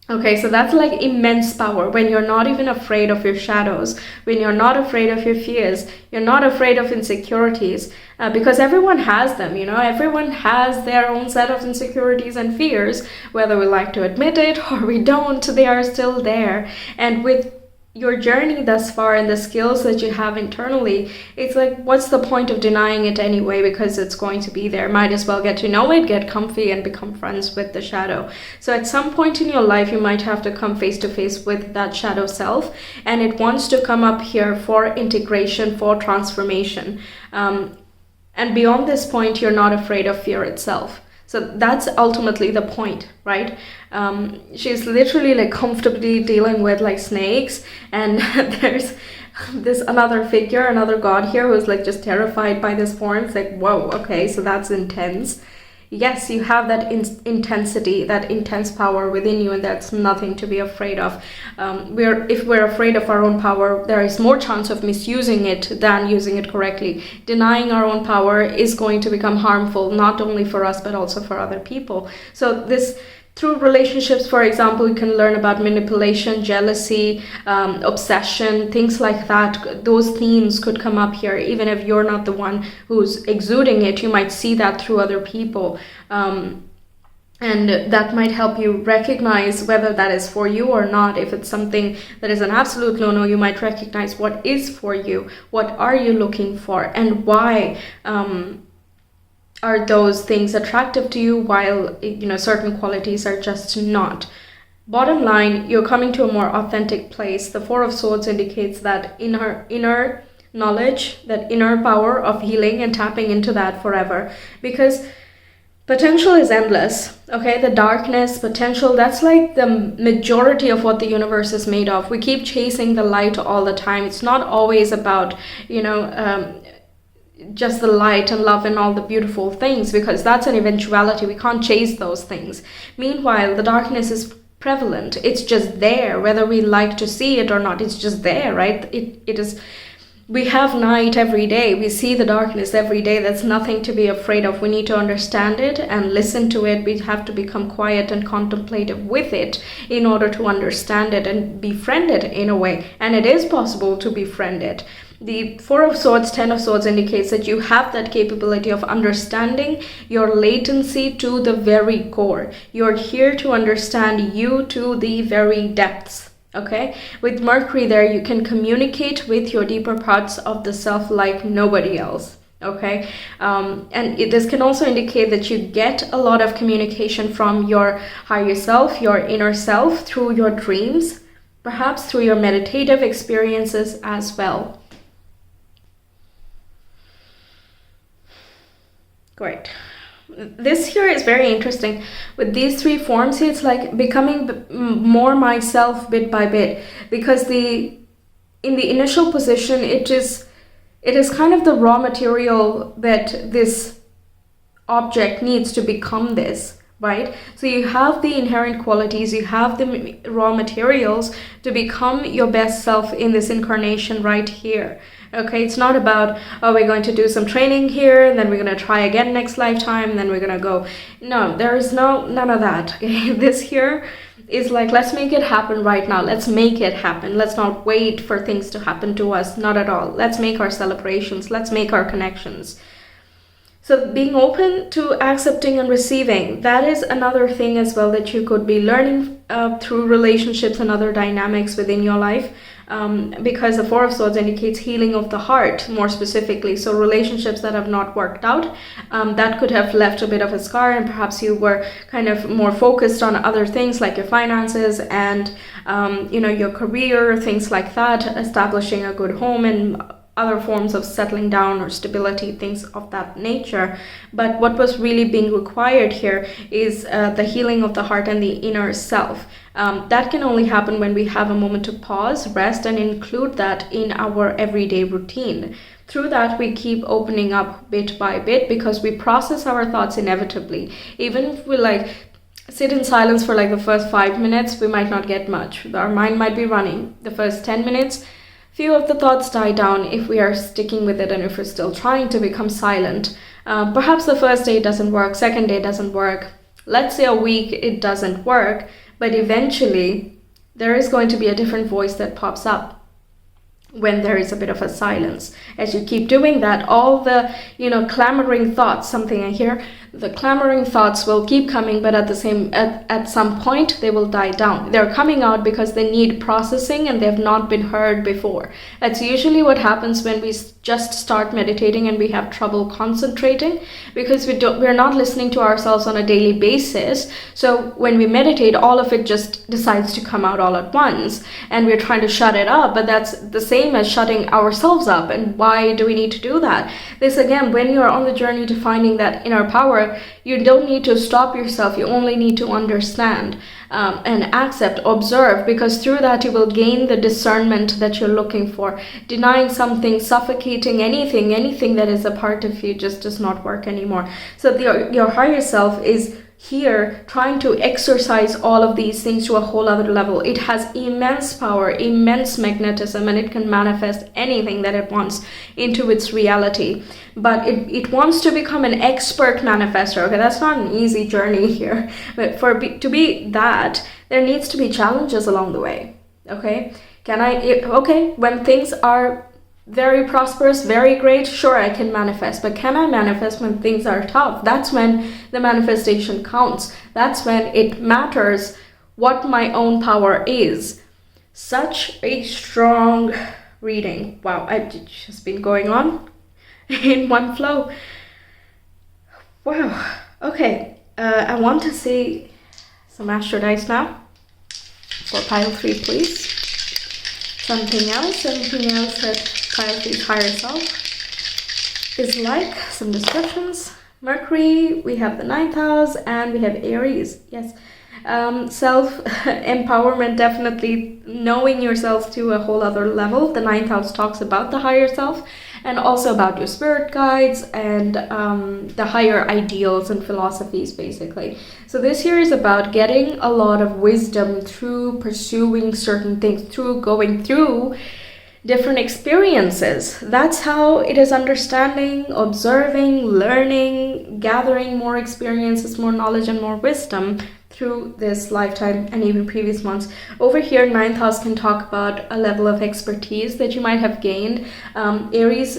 Okay, so that's like immense power when you're not even afraid of your shadows, when you're not afraid of your fears, you're not afraid of insecurities, because everyone has them, everyone has their own set of insecurities and fears, whether we like to admit it or we don't, they are still there. And with your journey thus far and the skills that you have internally, it's like, what's the point of denying it anyway, because it's going to be there. Might as well get to know it, get comfy, and become friends with the shadow. So at some point in your life, you might have to come face to face with that shadow self, and it wants to come up here for integration, for transformation. And beyond this point, you're not afraid of fear itself. So that's ultimately the point, right? She's literally like comfortably dealing with like snakes, and there's this another figure, another god here who's like just terrified by this form. It's like, whoa, okay, so that's intense. Yes, you have that intensity, that intense power within you, and that's nothing to be afraid of. If we're afraid of our own power, there is more chance of misusing it than using it correctly. Denying our own power is going to become harmful, not only for us, but also for other people. So through relationships, for example, you can learn about manipulation, jealousy, obsession, things like that. Those themes could come up here. Even if you're not the one who's exuding it, you might see that through other people. And that might help you recognize whether that is for you or not. If it's something that is an absolute no-no, you might recognize what is for you. What are you looking for, and why are those things attractive to you, while certain qualities are just not. Bottom line, you're coming to a more authentic place. The Four of Swords indicates that inner knowledge, that inner power of healing and tapping into that forever. Because potential is endless, okay? The darkness, potential, that's like the majority of what the universe is made of. We keep chasing the light all the time. It's not always about, just the light and love and all the beautiful things, because that's an eventuality. We can't chase those things. Meanwhile, the darkness is prevalent. It's just there, whether we like to see it or not. It's just there, right? It is. We have night every day. We see the darkness every day. That's nothing to be afraid of. We need to understand it and listen to it. We have to become quiet and contemplative with it in order to understand it and befriend it in a way. And it is possible to befriend it. The Four of Swords, Ten of Swords indicates that you have that capability of understanding your latency to the very core. You're here to understand you to the very depths. Okay, with Mercury there, you can communicate with your deeper parts of the self like nobody else. Okay, this can also indicate that you get a lot of communication from your higher self, your inner self, through your dreams, perhaps through your meditative experiences as well. Great. This here is very interesting. With these three forms, it's like becoming more myself bit by bit, because in the initial position, it is kind of the raw material that this object needs to become this, right? So you have the inherent qualities, you have the raw materials to become your best self in this incarnation right here. Okay, it's not about, oh, we're going to do some training here, and then we're going to try again next lifetime, and then we're going to go. No, there is none of that. Okay? This here is like, let's make it happen right now. Let's make it happen. Let's not wait for things to happen to us. Not at all. Let's make our celebrations. Let's make our connections. So being open to accepting and receiving, that is another thing as well that you could be learning through relationships and other dynamics within your life. Because the Four of Swords indicates healing of the heart more specifically. So relationships that have not worked out, that could have left a bit of a scar, and perhaps you were kind of more focused on other things like your finances and your career, things like that, establishing a good home and other forms of settling down or stability, things of that nature. But what was really being required here is the healing of the heart and the inner self. That can only happen when we have a moment to pause, rest, and include that in our everyday routine. Through that, we keep opening up bit by bit, because we process our thoughts inevitably. Even if we sit in silence for the first 5 minutes, we might not get much. Our mind might be running. The first 10 minutes, few of the thoughts die down if we are sticking with it and if we're still trying to become silent. Perhaps the first day doesn't work, second day doesn't work. Let's say a week it doesn't work, but eventually there is going to be a different voice that pops up when there is a bit of a silence. As you keep doing that, all the clamoring thoughts, something I hear, the clamoring thoughts will keep coming, but at some point they will die down. They're coming out because they need processing and they have not been heard before. That's usually what happens when we just start meditating and we have trouble concentrating, because we're not listening to ourselves on a daily basis. So when we meditate, all of it just decides to come out all at once, and we're trying to shut it up, but that's the same as shutting ourselves up. And why do we need to do that? This again, when you're on the journey to finding that inner power, you don't need to stop yourself. You only need to understand and accept, observe, because through that you will gain the discernment that you're looking for. Denying something, suffocating anything that is a part of you just does not work anymore. So your higher self is here trying to exercise all of these things to a whole other level. It has immense power, immense magnetism, and it can manifest anything that it wants into its reality. But it wants to become an expert manifester. Okay, that's not an easy journey here. But to be that, there needs to be challenges along the way. Okay, when things are very prosperous, very great, sure, I can manifest. But can I manifest when things are tough? That's when the manifestation counts. That's when it matters what my own power is. Such a strong reading. Wow, I've just been going on in one flow. Wow. Okay, I want to see some astro dice now. For pile 3, please. Anything else that Coyote's higher self is like. Some descriptions. Mercury, we have the 9th house, and we have Aries. Yes. Self-empowerment, definitely knowing yourself to a whole other level. The 9th house talks about the higher self and also about your spirit guides and the higher ideals and philosophies, basically. So this year is about getting a lot of wisdom through pursuing certain things, through going through different experiences. That's how it is: understanding, observing, learning, gathering more experiences, more knowledge, and more wisdom through this lifetime and even previous months. Over here, 9th house can talk about a level of expertise that you might have gained. Aries,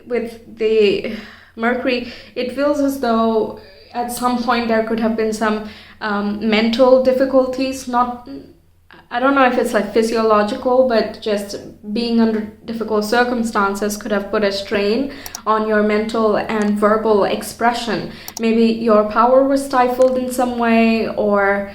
with the Mercury, it feels as though at some point there could have been some mental difficulties, not, I don't know if it's like physiological, but just being under difficult circumstances could have put a strain on your mental and verbal expression. Maybe your power was stifled in some way, or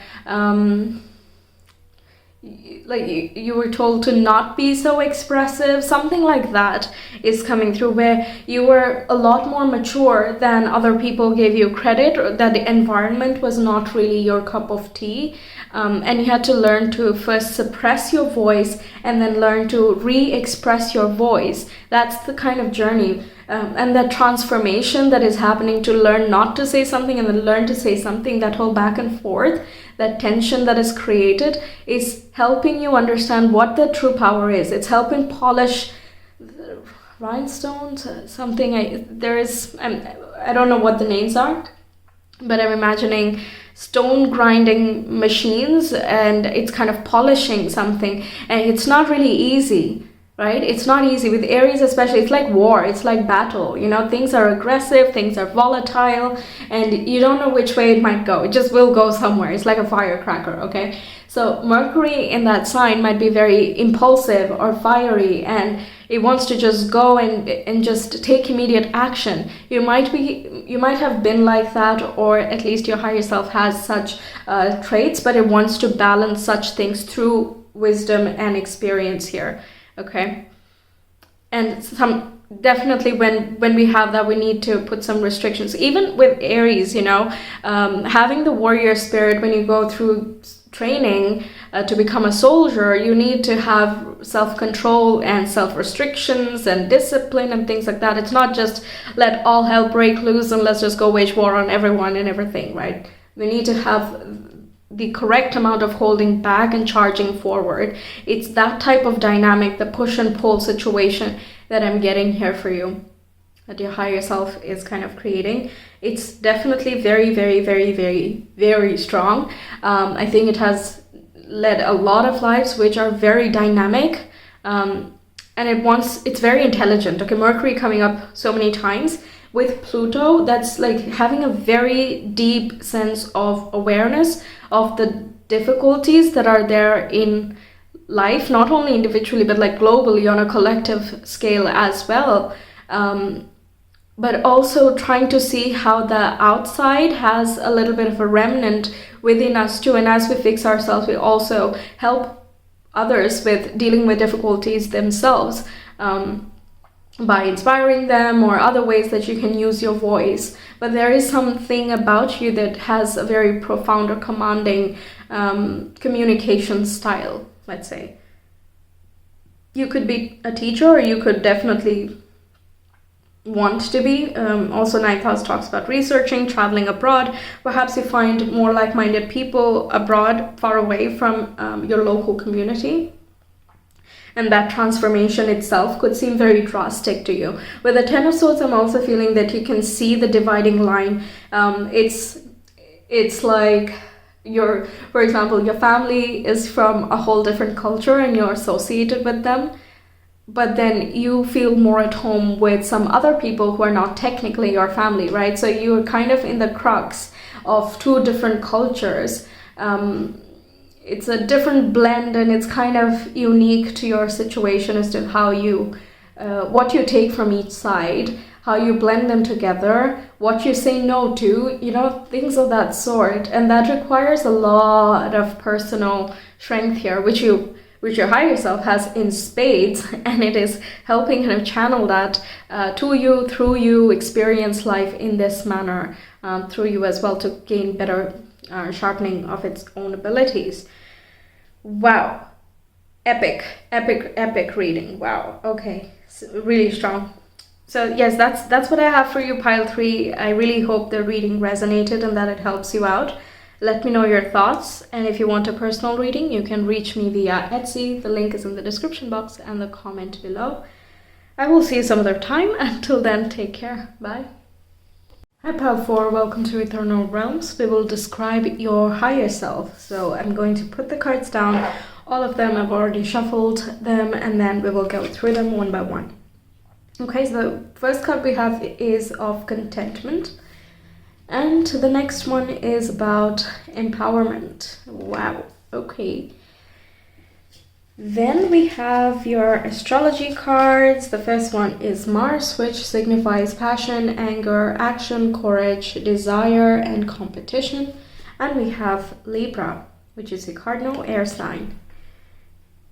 like you were told to not be so expressive. Something like that is coming through, where you were a lot more mature than other people gave you credit, or that the environment was not really your cup of tea. And you had to learn to first suppress your voice and then learn to re-express your voice. That's the kind of journey and that transformation that is happening, to learn not to say something and then learn to say something. That whole back and forth, that tension that is created, is helping you understand what the true power is. It's helping polish the rhinestones, something. I don't know what the names are, but I'm imagining stone grinding machines, and it's kind of polishing something, and it's not really easy, right? It's not easy with Aries, especially. It's like war, it's like battle, things are aggressive, things are volatile, and you don't know which way it might go. It just will go somewhere. It's like a firecracker. Okay, so Mercury in that sign might be very impulsive or fiery, and it wants to just go and just take immediate action. You might have been like that, or at least your higher self has such traits, but it wants to balance such things through wisdom and experience here. Okay, and definitely when we have that, we need to put some restrictions. Even with Aries, having the warrior spirit, when you go through training to become a soldier, you need to have self-control and self-restrictions and discipline and things like that. It's not just let all hell break loose and let's just go wage war on everyone and everything, right? We need to have the correct amount of holding back and charging forward. It's that type of dynamic, the push and pull situation, that I'm getting here for you, that your higher self is kind of creating. It's definitely very, very, very, very, very strong. I think it has led a lot of lives which are very dynamic, and it's very intelligent. Okay, Mercury coming up so many times. With Pluto, that's like having a very deep sense of awareness of the difficulties that are there in life, not only individually, but like globally on a collective scale as well. But also trying to see how the outside has a little bit of a remnant within us too. And as we fix ourselves, we also help others with dealing with difficulties themselves. By inspiring them, or other ways that you can use your voice. But there is something about you that has a very profound or commanding communication style, let's say. You could be a teacher, or you could definitely want to be. Also, 9th house talks about researching, traveling abroad. Perhaps you find more like-minded people abroad, far away from your local community. And that transformation itself could seem very drastic to you. With the 10 of Swords, I'm also feeling that you can see the dividing line. It's like for example, your family is from a whole different culture and you're associated with them. But then you feel more at home with some other people who are not technically your family, right? So you're kind of in the crux of two different cultures. It's a different blend, and it's kind of unique to your situation as to how what you take from each side, how you blend them together, what you say no to, things of that sort. And that requires a lot of personal strength here, which which your higher self has in spades, and it is helping kind of channel that to you, through you, experience life in this manner, through you as well, to gain better sharpening of its own abilities. Wow. Epic reading. Wow. Okay. So really strong. So yes, that's what I have for you, pile 3. I really hope the reading resonated and that it helps you out. Let me know your thoughts, and if you want a personal reading, you can reach me via Etsy. The link is in the description box and the comment below. I will see you some other time. Until then, take care. Bye. Hi pile 4, welcome to Ethernal Realms. We will describe your higher self. So I'm going to put the cards down. All of them, I've already shuffled them, and then we will go through them one by one. Okay, so the first card we have is of contentment. And the next one is about empowerment. Wow, okay. Then we have your astrology cards. The first one is Mars, which signifies passion, anger, action, courage, desire, and competition. And we have Libra, which is a cardinal air sign.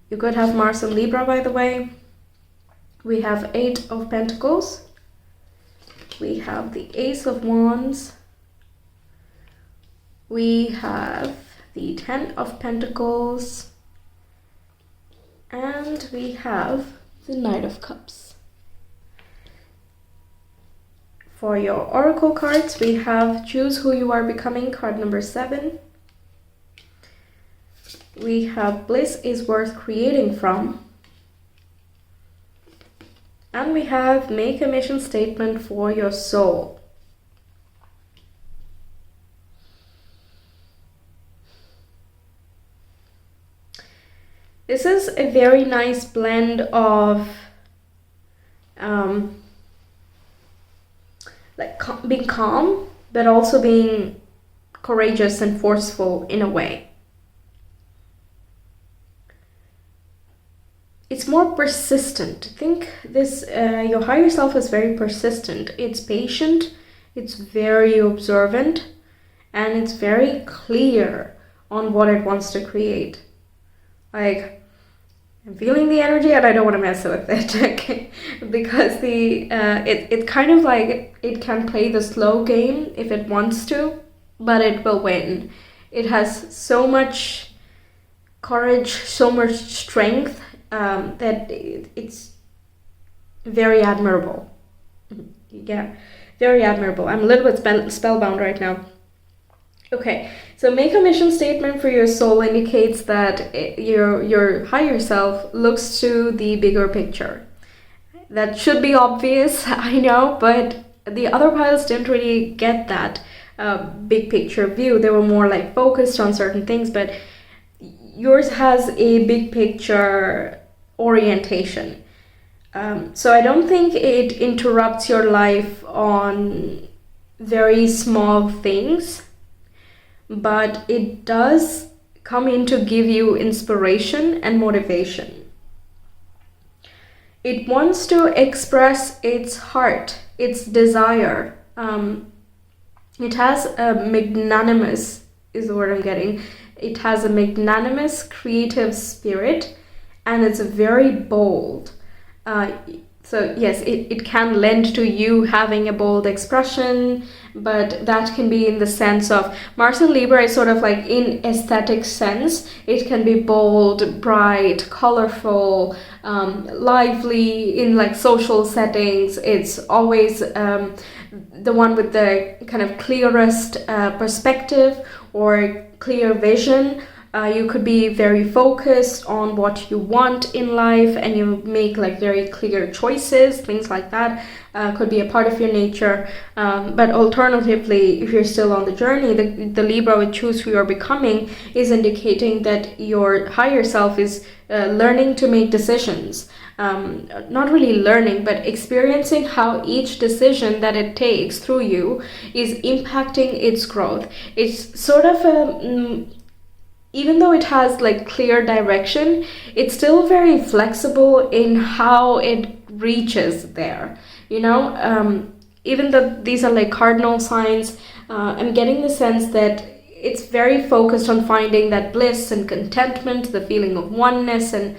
You could have Mars in Libra, by the way. We have 8 of Pentacles. We have the Ace of Wands. We have the 10 of Pentacles. And we have the Knight of Cups. For your oracle cards, we have Choose Who You Are Becoming, card number 7. We have Bliss is Worth Creating From. And we have Make a Mission Statement for Your Soul. This is a very nice blend of being calm, but also being courageous and forceful in a way. It's more persistent. I think this your higher self is very persistent. It's patient, it's very observant, and it's very clear on what it wants to create. Like, I'm feeling the energy and I don't want to mess with it, okay? Because it kind of like, it can play the slow game if it wants to, but it will win. It has so much courage, so much strength, that it's very admirable. Yeah, very admirable. I'm a little bit spellbound right now. Okay, so make a mission statement for your soul indicates that your higher self looks to the bigger picture. That should be obvious, I know, but the other piles didn't really get that big picture view. They were more like focused on certain things, but yours has a big picture orientation. So I don't think it interrupts your life on very small things, but it does come in to give you inspiration and motivation. It wants to express its heart, its desire. It has a magnanimous, is the word I'm getting. It has a magnanimous, creative spirit, and it's very bold. So yes, it can lend to you having a bold expression, but that can be in the sense of Mars and Libra is sort of like in aesthetic sense. It can be bold, bright, colorful, lively in like social settings. It's always the one with the kind of clearest perspective or clear vision. You could be very focused on what you want in life, and you make like very clear choices, things like that. Could be a part of your nature. But alternatively, if you're still on the journey, the Libra with Choose Who You're Becoming is indicating that your higher self is learning to make decisions. Not really learning, but experiencing how each decision that it takes through you is impacting its growth. It's sort of even though it has like clear direction, it's still very flexible in how it reaches there. You know, even though these are like cardinal signs, I'm getting the sense that it's very focused on finding that bliss and contentment, the feeling of oneness and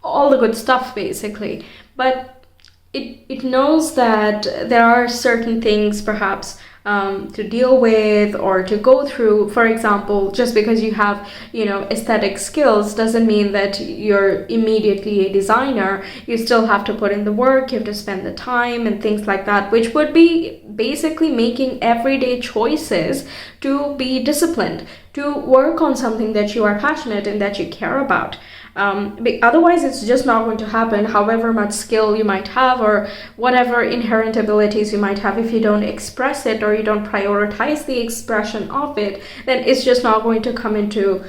all the good stuff basically. But it knows that there are certain things perhaps to deal with or to go through. For example, just because you have, aesthetic skills doesn't mean that you're immediately a designer. You still have to put in the work, you have to spend the time and things like that, which would be basically making everyday choices to be disciplined, to work on something that you are passionate and that you care about. Otherwise, it's just not going to happen. However much skill you might have or whatever inherent abilities you might have, if you don't express it or you don't prioritize the expression of it, then it's just not going to come into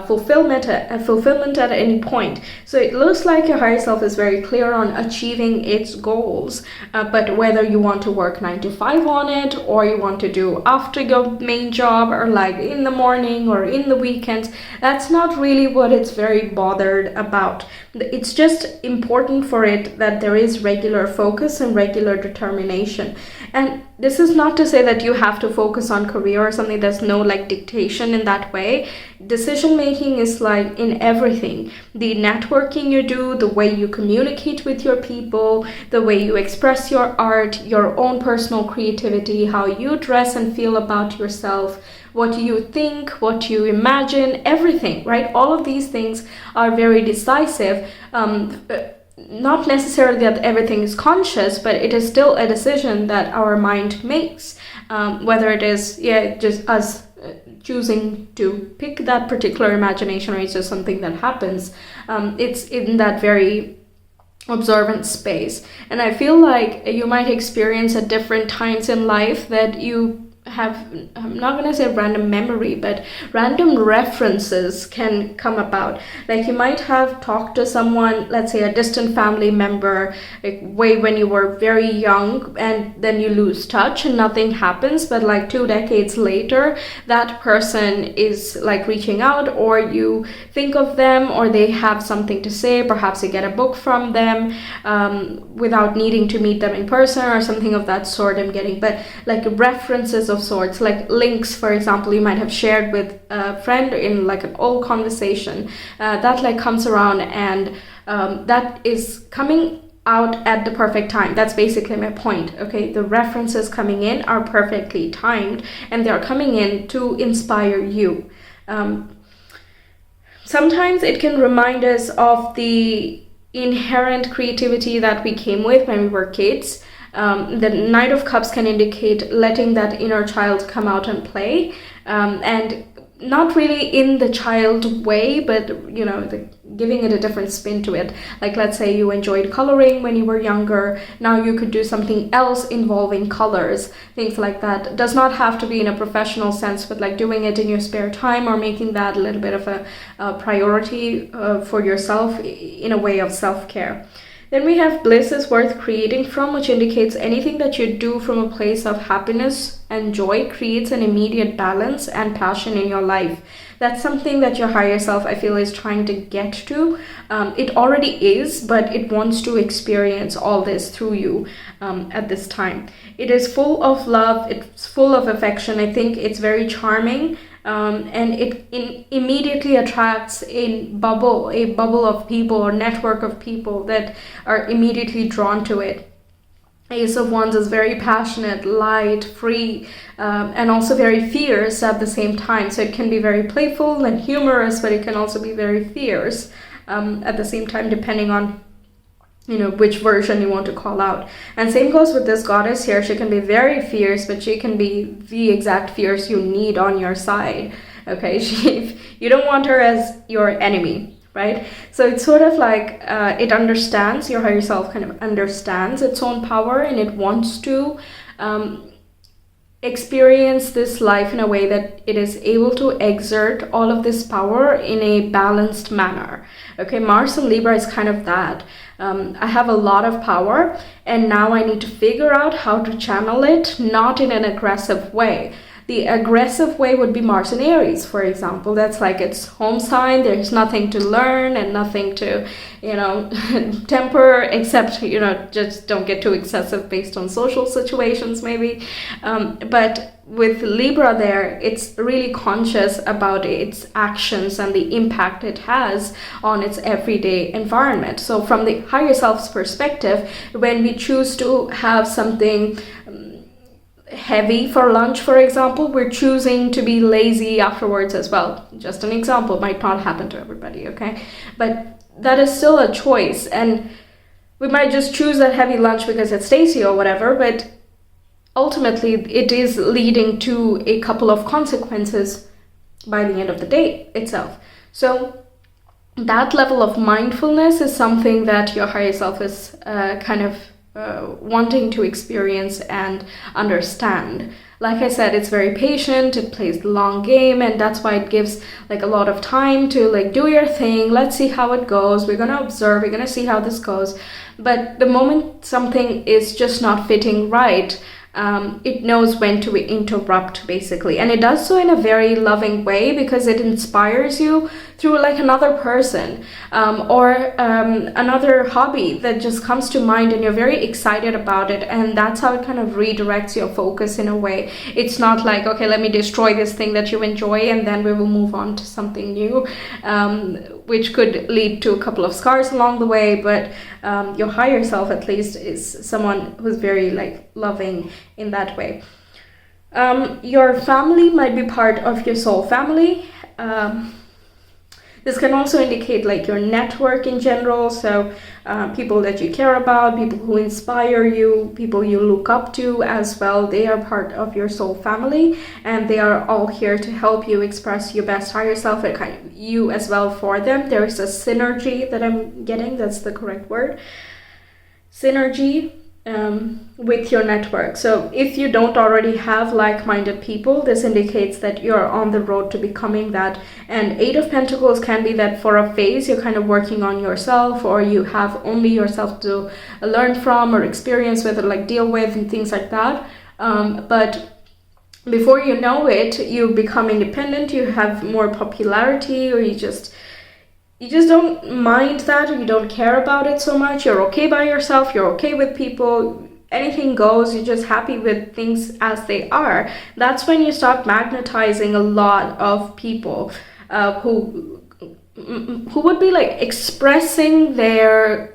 fulfillment at any point. So it looks like your higher self is very clear on achieving its goals, but whether you want to work 9 to 5 on it, or you want to do after your main job, or like in the morning or in the weekends, that's not really what it's very bothered about. It's just important for it that there is regular focus and regular determination. And this is not to say that you have to focus on career or something. There's no like dictation in that way. Decision making is like in everything. The networking you do, the way you communicate with your people, the way you express your art, your own personal creativity, how you dress and feel about yourself, what you think, what you imagine, everything, right? All of these things are very decisive. Not necessarily that everything is conscious, but it is still a decision that our mind makes. Whether it is, just us choosing to pick that particular imagination, or it's just something that happens. It's in that very observant space. And I feel like you might experience at different times in life that you have, I'm not going to say random memory, but random references can come about. Like you might have talked to someone, let's say a distant family member, like way when you were very young, and then you lose touch and nothing happens, but like 2 decades later that person is like reaching out, or you think of them, or they have something to say. Perhaps you get a book from them without needing to meet them in person or something of that sort. I'm getting, but like references of sorts, like links, for example, you might have shared with a friend in like an old conversation that like comes around, and that is coming out at the perfect time. That's basically my point. Okay, the references coming in are perfectly timed, and they're coming in to inspire you. Sometimes it can remind us of the inherent creativity that we came with when we were kids. The Knight of Cups can indicate letting that inner child come out and play, and not really in the child way, but giving it a different spin to it. Like let's say you enjoyed coloring when you were younger, now you could do something else involving colors, things like that. It does not have to be in a professional sense, but like doing it in your spare time, or making that a little bit of a priority for yourself in a way of self-care. Then we have bliss is worth creating from, which indicates anything that you do from a place of happiness and joy creates an immediate balance and passion in your life. That's something that your higher self, I feel, is trying to get to. It already is, but it wants to experience all this through you at this time. It is full of love. It's full of affection. I think it's very charming. And it immediately attracts a bubble of people or network of people that are immediately drawn to it. Ace of Wands is very passionate, light, free, and also very fierce at the same time. So it can be very playful and humorous, but it can also be very fierce at the same time, depending on which version you want to call out. And same goes with this goddess here. She can be very fierce, but she can be the exact fierce you need on your side. Okay, you don't want her as your enemy, right? So it's sort of like it understands, your higher self kind of understands its own power, and it wants to experience this life in a way that it is able to exert all of this power in a balanced manner. Okay, Mars and Libra is kind of that. I have a lot of power, and now I need to figure out how to channel it, not in an aggressive way. The aggressive way would be Mars in Aries, for example. That's like its home sign. There's nothing to learn and nothing to, temper, except, just don't get too excessive based on social situations maybe. But with Libra there, it's really conscious about its actions and the impact it has on its everyday environment. So from the higher self's perspective, when we choose to have something heavy for lunch, for example, we're choosing to be lazy afterwards as well. Just an example, might not happen to everybody, okay? But that is still a choice, and we might just choose that heavy lunch because it's tasty or whatever, but ultimately it is leading to a couple of consequences by the end of the day itself. So that level of mindfulness is something that your higher self is wanting to experience and understand. Like I said, it's very patient, it plays the long game, and that's why it gives like a lot of time to like do your thing. Let's see how it goes. We're gonna observe, we're gonna see how this goes. But the moment something is just not fitting right, it knows when to interrupt, basically. And it does so in a very loving way, because it inspires you through like another person or another hobby that just comes to mind, and you're very excited about it, and that's how it kind of redirects your focus in a way. It's not like, okay, let me destroy this thing that you enjoy and then we will move on to something new, which could lead to a couple of scars along the way. But your higher self, at least, is someone who's very like loving in that way. Your family might be part of your soul family. This can also indicate like your network in general, so people that you care about, people who inspire you, people you look up to as well. They are part of your soul family, and they are all here to help you express your best higher self, and kind of you as well for them. There is a synergy that I'm getting, that's the correct word. Synergy with your network. So if you don't already have like-minded people, this indicates that you're on the road to becoming that. And Eight of Pentacles can be that for a phase you're kind of working on yourself, or you have only yourself to learn from or experience with or like deal with and things like that. But before you know it, you become independent, you have more popularity, or you just don't mind that, or you don't care about it so much. You're okay by yourself, you're okay with people, anything goes, you're just happy with things as they are. That's when you start magnetizing a lot of people who would be like expressing their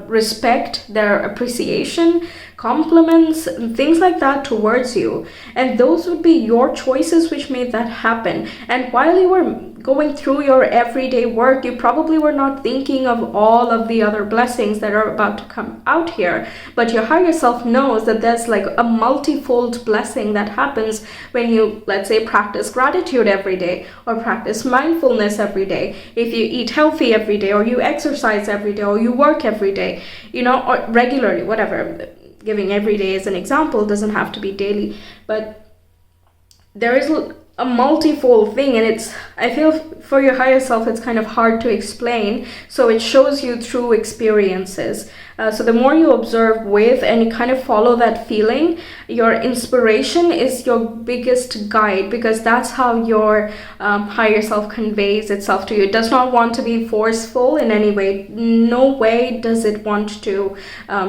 respect, their appreciation, compliments, things like that towards you. And those would be your choices which made that happen. And while you were going through your everyday work, you probably were not thinking of all of the other blessings that are about to come out here. But your higher self knows that there's like a multifold blessing that happens when you, let's say, practice gratitude every day, or practice mindfulness every day. If you eat healthy every day, or you exercise every day, or you work every day, or regularly, whatever. Giving every day as an example, doesn't have to be daily, but there is a multifold thing, and I feel for your higher self it's kind of hard to explain, so it shows you through experiences. So the more you observe with and you kind of follow that feeling, your inspiration is your biggest guide, because that's how your higher self conveys itself to you. It does not want to be forceful in any way. No way does it want to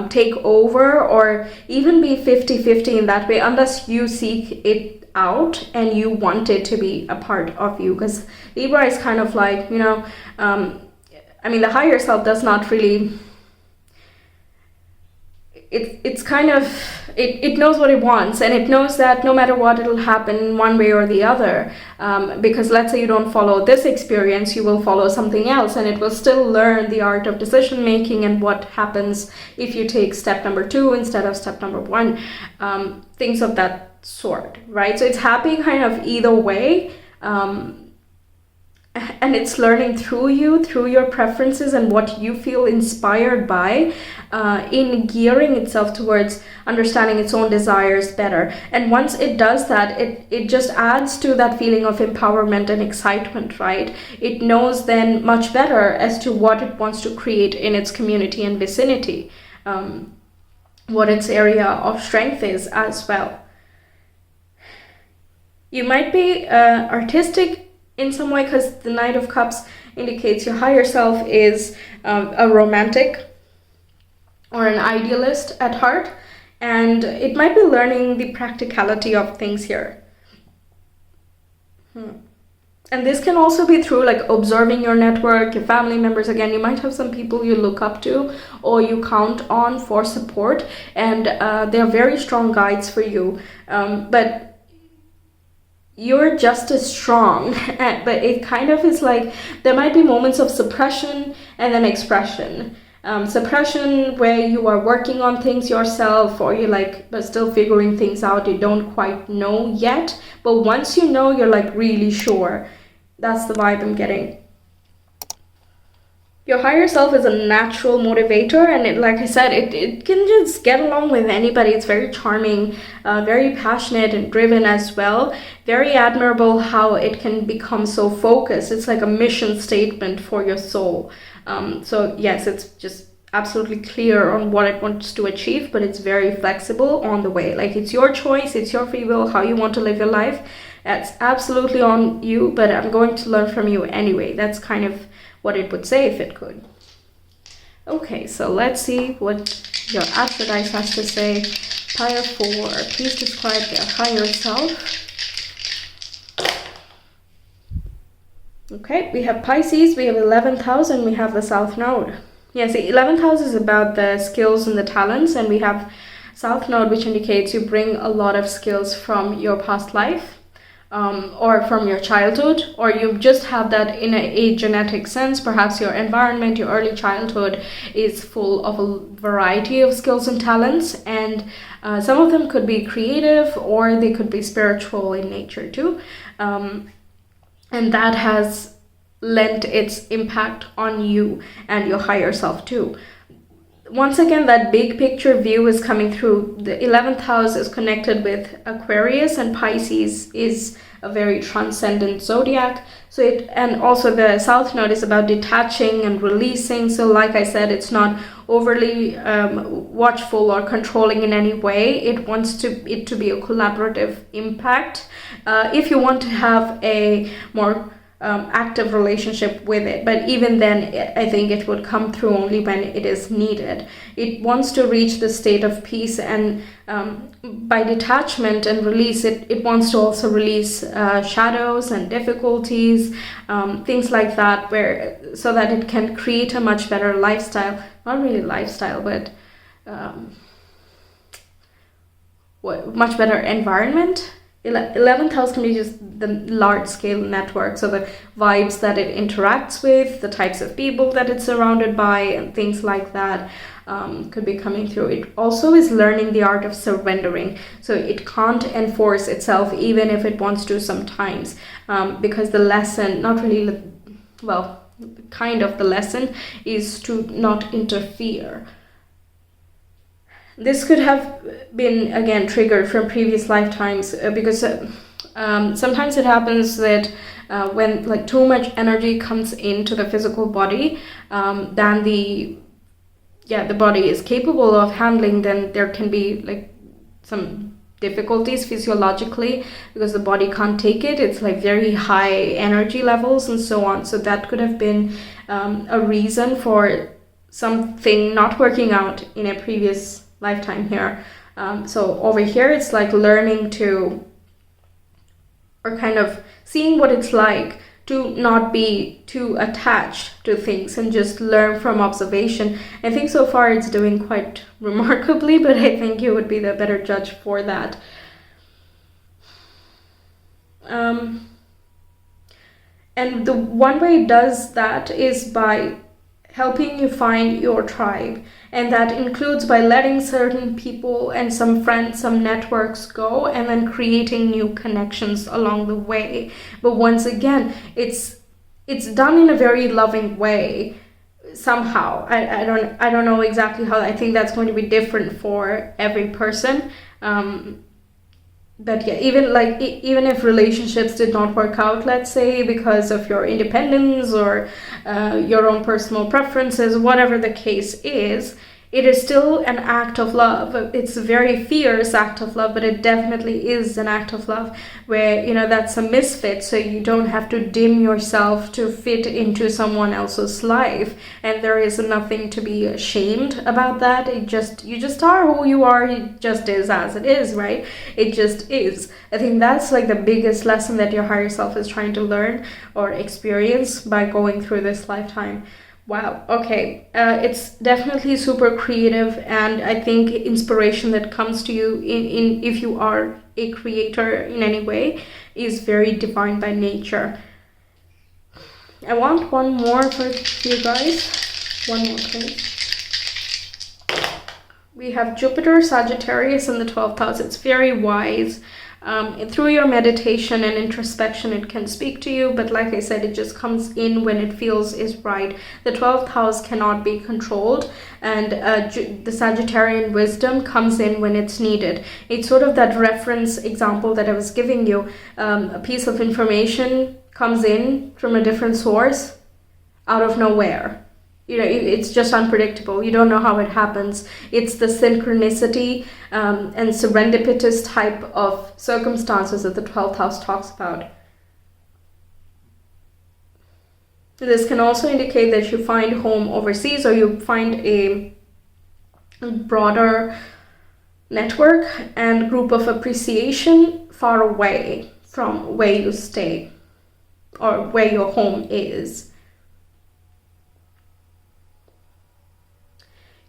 take over or even be 50-50 in that way, unless you seek it out and you want it to be a part of you. Because Libra is kind of like, the higher self does not really, it's kind of, it knows what it wants, and it knows that no matter what, it'll happen one way or the other, because let's say you don't follow this experience, you will follow something else, and it will still learn the art of decision making and what happens if you take step number 2 instead of step number 1, things of that sort, right? So it's happening kind of either way, and it's learning through you, through your preferences and what you feel inspired by, in gearing itself towards understanding its own desires better. And once it does that, it just adds to that feeling of empowerment and excitement, right? It knows then much better as to what it wants to create in its community and vicinity, what its area of strength is as well. You might be artistic in some way, because the Knight of Cups indicates your higher self is a romantic or an idealist at heart, and it might be learning the practicality of things here. And this can also be through like observing your network, your family members. Again, you might have some people you look up to or you count on for support, and they're very strong guides for you. But you're just as strong. But it kind of is like there might be moments of suppression and then expression. Suppression where you are working on things yourself, or you're like but still figuring things out, you don't quite know yet, but once you know, you're like really sure. That's the vibe I'm getting. Your higher self is a natural motivator, and it, like I said, it can just get along with anybody. It's very charming, very passionate and driven as well. Very admirable how it can become so focused. It's like a mission statement for your soul. So yes, it's just absolutely clear on what it wants to achieve, but it's very flexible on the way. Like, it's your choice, it's your free will, how you want to live your life. That's absolutely on you, but I'm going to learn from you anyway. That's kind of what it would say if it could. Okay, so let's see what your Aphrodite has to say. Pyre 4, please describe their higher self. Okay, we have Pisces, we have 11th house, and we have the South Node. Yes, the 11th house is about the skills and the talents, and we have South Node, which indicates you bring a lot of skills from your past life. Or from your childhood, or you just have that in a genetic sense. Perhaps your environment, your early childhood is full of a variety of skills and talents, and some of them could be creative or they could be spiritual in nature too, and that has lent its impact on you and your higher self too. Once again, that big picture view is coming through. The 11th house is connected with Aquarius, and Pisces is a very transcendent zodiac. So and also the South Node is about detaching and releasing. So like I said, it's not overly watchful or controlling in any way. It wants it to be a collaborative impact. If you want to have a more active relationship with it, but even then I think it would come through only when it is needed. It wants to reach the state of peace, and by detachment and release, it wants to also release shadows and difficulties, things like that, so that it can create a much better lifestyle. Not really lifestyle, but much better environment. 11th house can be just the large scale network, so the vibes that it interacts with, the types of people that it's surrounded by, and things like that could be coming through. It also is learning the art of surrendering, so it can't enforce itself even if it wants to sometimes, because the lesson, not really, well, kind of the lesson is to not interfere. This could have been, again, triggered from previous lifetimes, because sometimes it happens that when like too much energy comes into the physical body than the body is capable of handling, then there can be like some difficulties physiologically because the body can't take it. It's like very high energy levels and so on. So that could have been a reason for something not working out in a previous lifetime here. So over here it's like learning to, or kind of seeing what it's like to not be too attached to things and just learn from observation. I think so far it's doing quite remarkably, but I think you would be the better judge for that. And the one way it does that is by helping you find your tribe, and that includes by letting certain people and some friends, some networks go, and then creating new connections along the way. But once again, it's done in a very loving way somehow. I don't know exactly how. I think that's going to be different for every person. But yeah, even if relationships did not work out, let's say, because of your independence or your own personal preferences, whatever the case is, it is still an act of love. It's a very fierce act of love, but it definitely is an act of love where, that's a misfit. So you don't have to dim yourself to fit into someone else's life. And there is nothing to be ashamed about that. You just are who you are. It just is as it is, right? It just is. I think that's like the biggest lesson that your higher self is trying to learn or experience by going through this lifetime. Wow, okay. It's definitely super creative, and I think inspiration that comes to you in if you are a creator in any way is very divine by nature. I want one more for you guys. One more, please. We have Jupiter, Sagittarius in the 12th house. It's very wise. Through your meditation and introspection, it can speak to you, but like I said, it just comes in when it feels is right. The 12th house cannot be controlled, and the Sagittarian wisdom comes in when it's needed. It's sort of that reference example that I was giving you. A piece of information comes in from a different source out of nowhere. It's just unpredictable. You don't know how it happens. It's the synchronicity and serendipitous type of circumstances that the 12th house talks about. This can also indicate that you find home overseas, or you find a broader network and group of appreciation far away from where you stay or where your home is.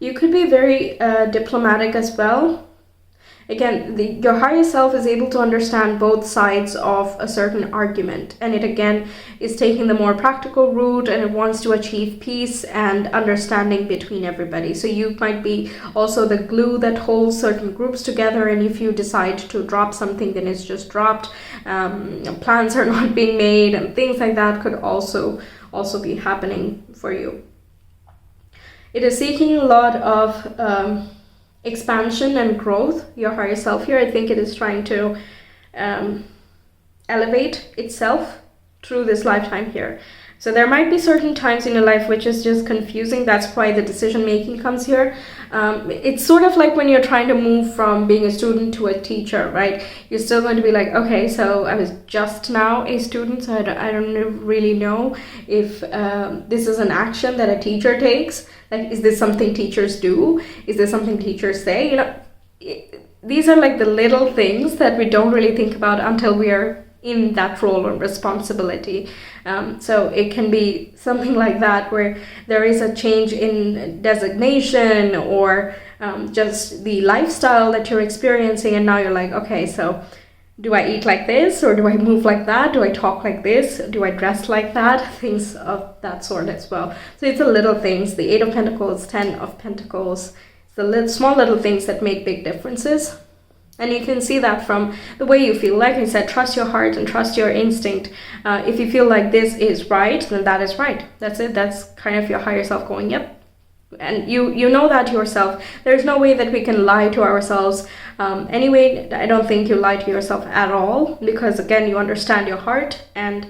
You could be very diplomatic as well. Again, your higher self is able to understand both sides of a certain argument, and it again is taking the more practical route, and it wants to achieve peace and understanding between everybody. So you might be also the glue that holds certain groups together, and if you decide to drop something, then it's just dropped. Plans are not being made, and things like that could also be happening for you. It is seeking a lot of expansion and growth, your higher self here. I think it is trying to elevate itself through this lifetime here. So there might be certain times in your life which is just confusing. That's why the decision making comes here. It's sort of like when you're trying to move from being a student to a teacher, right? You're still going to be like, okay, so I was just now a student, so I don't really know if this is an action that a teacher takes. Like, is this something teachers do? Is this something teachers say? These are like the little things that we don't really think about until we are in that role or responsibility. So it can be something like that, where there is a change in designation or just the lifestyle that you're experiencing, and now you're like, okay, so do I eat like this, or do I move like that? Do I talk like this? Do I dress like that? Things of that sort as well. So it's the little things, the 8 of Pentacles, 10 of Pentacles. It's the small little things that make big differences. And you can see that from the way you feel. Like I said, trust your heart and trust your instinct. If you feel like this is right, then that is right. That's it. That's kind of your higher self going, yep. And you know that yourself. There's no way that we can lie to ourselves. Anyway, I don't think you lie to yourself at all, because again, you understand your heart, and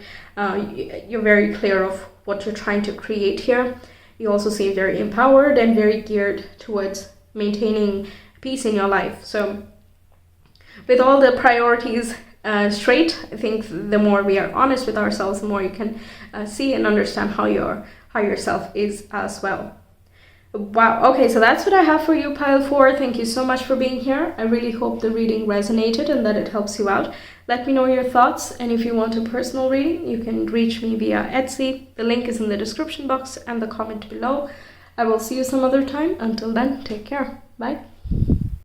you're very clear of what you're trying to create here. You also seem very empowered and very geared towards maintaining peace in your life. So with all the priorities straight, I think the more we are honest with ourselves, the more you can see and understand how your higher self is as well. Wow, okay, so that's what I have for you, pile 4. Thank you so much for being here. I really hope the reading resonated and that it helps you out. Let me know your thoughts, and if you want a personal reading, you can reach me via Etsy. The link is in the description box and the comment below. I will see you some other time. Until then, take care. Bye.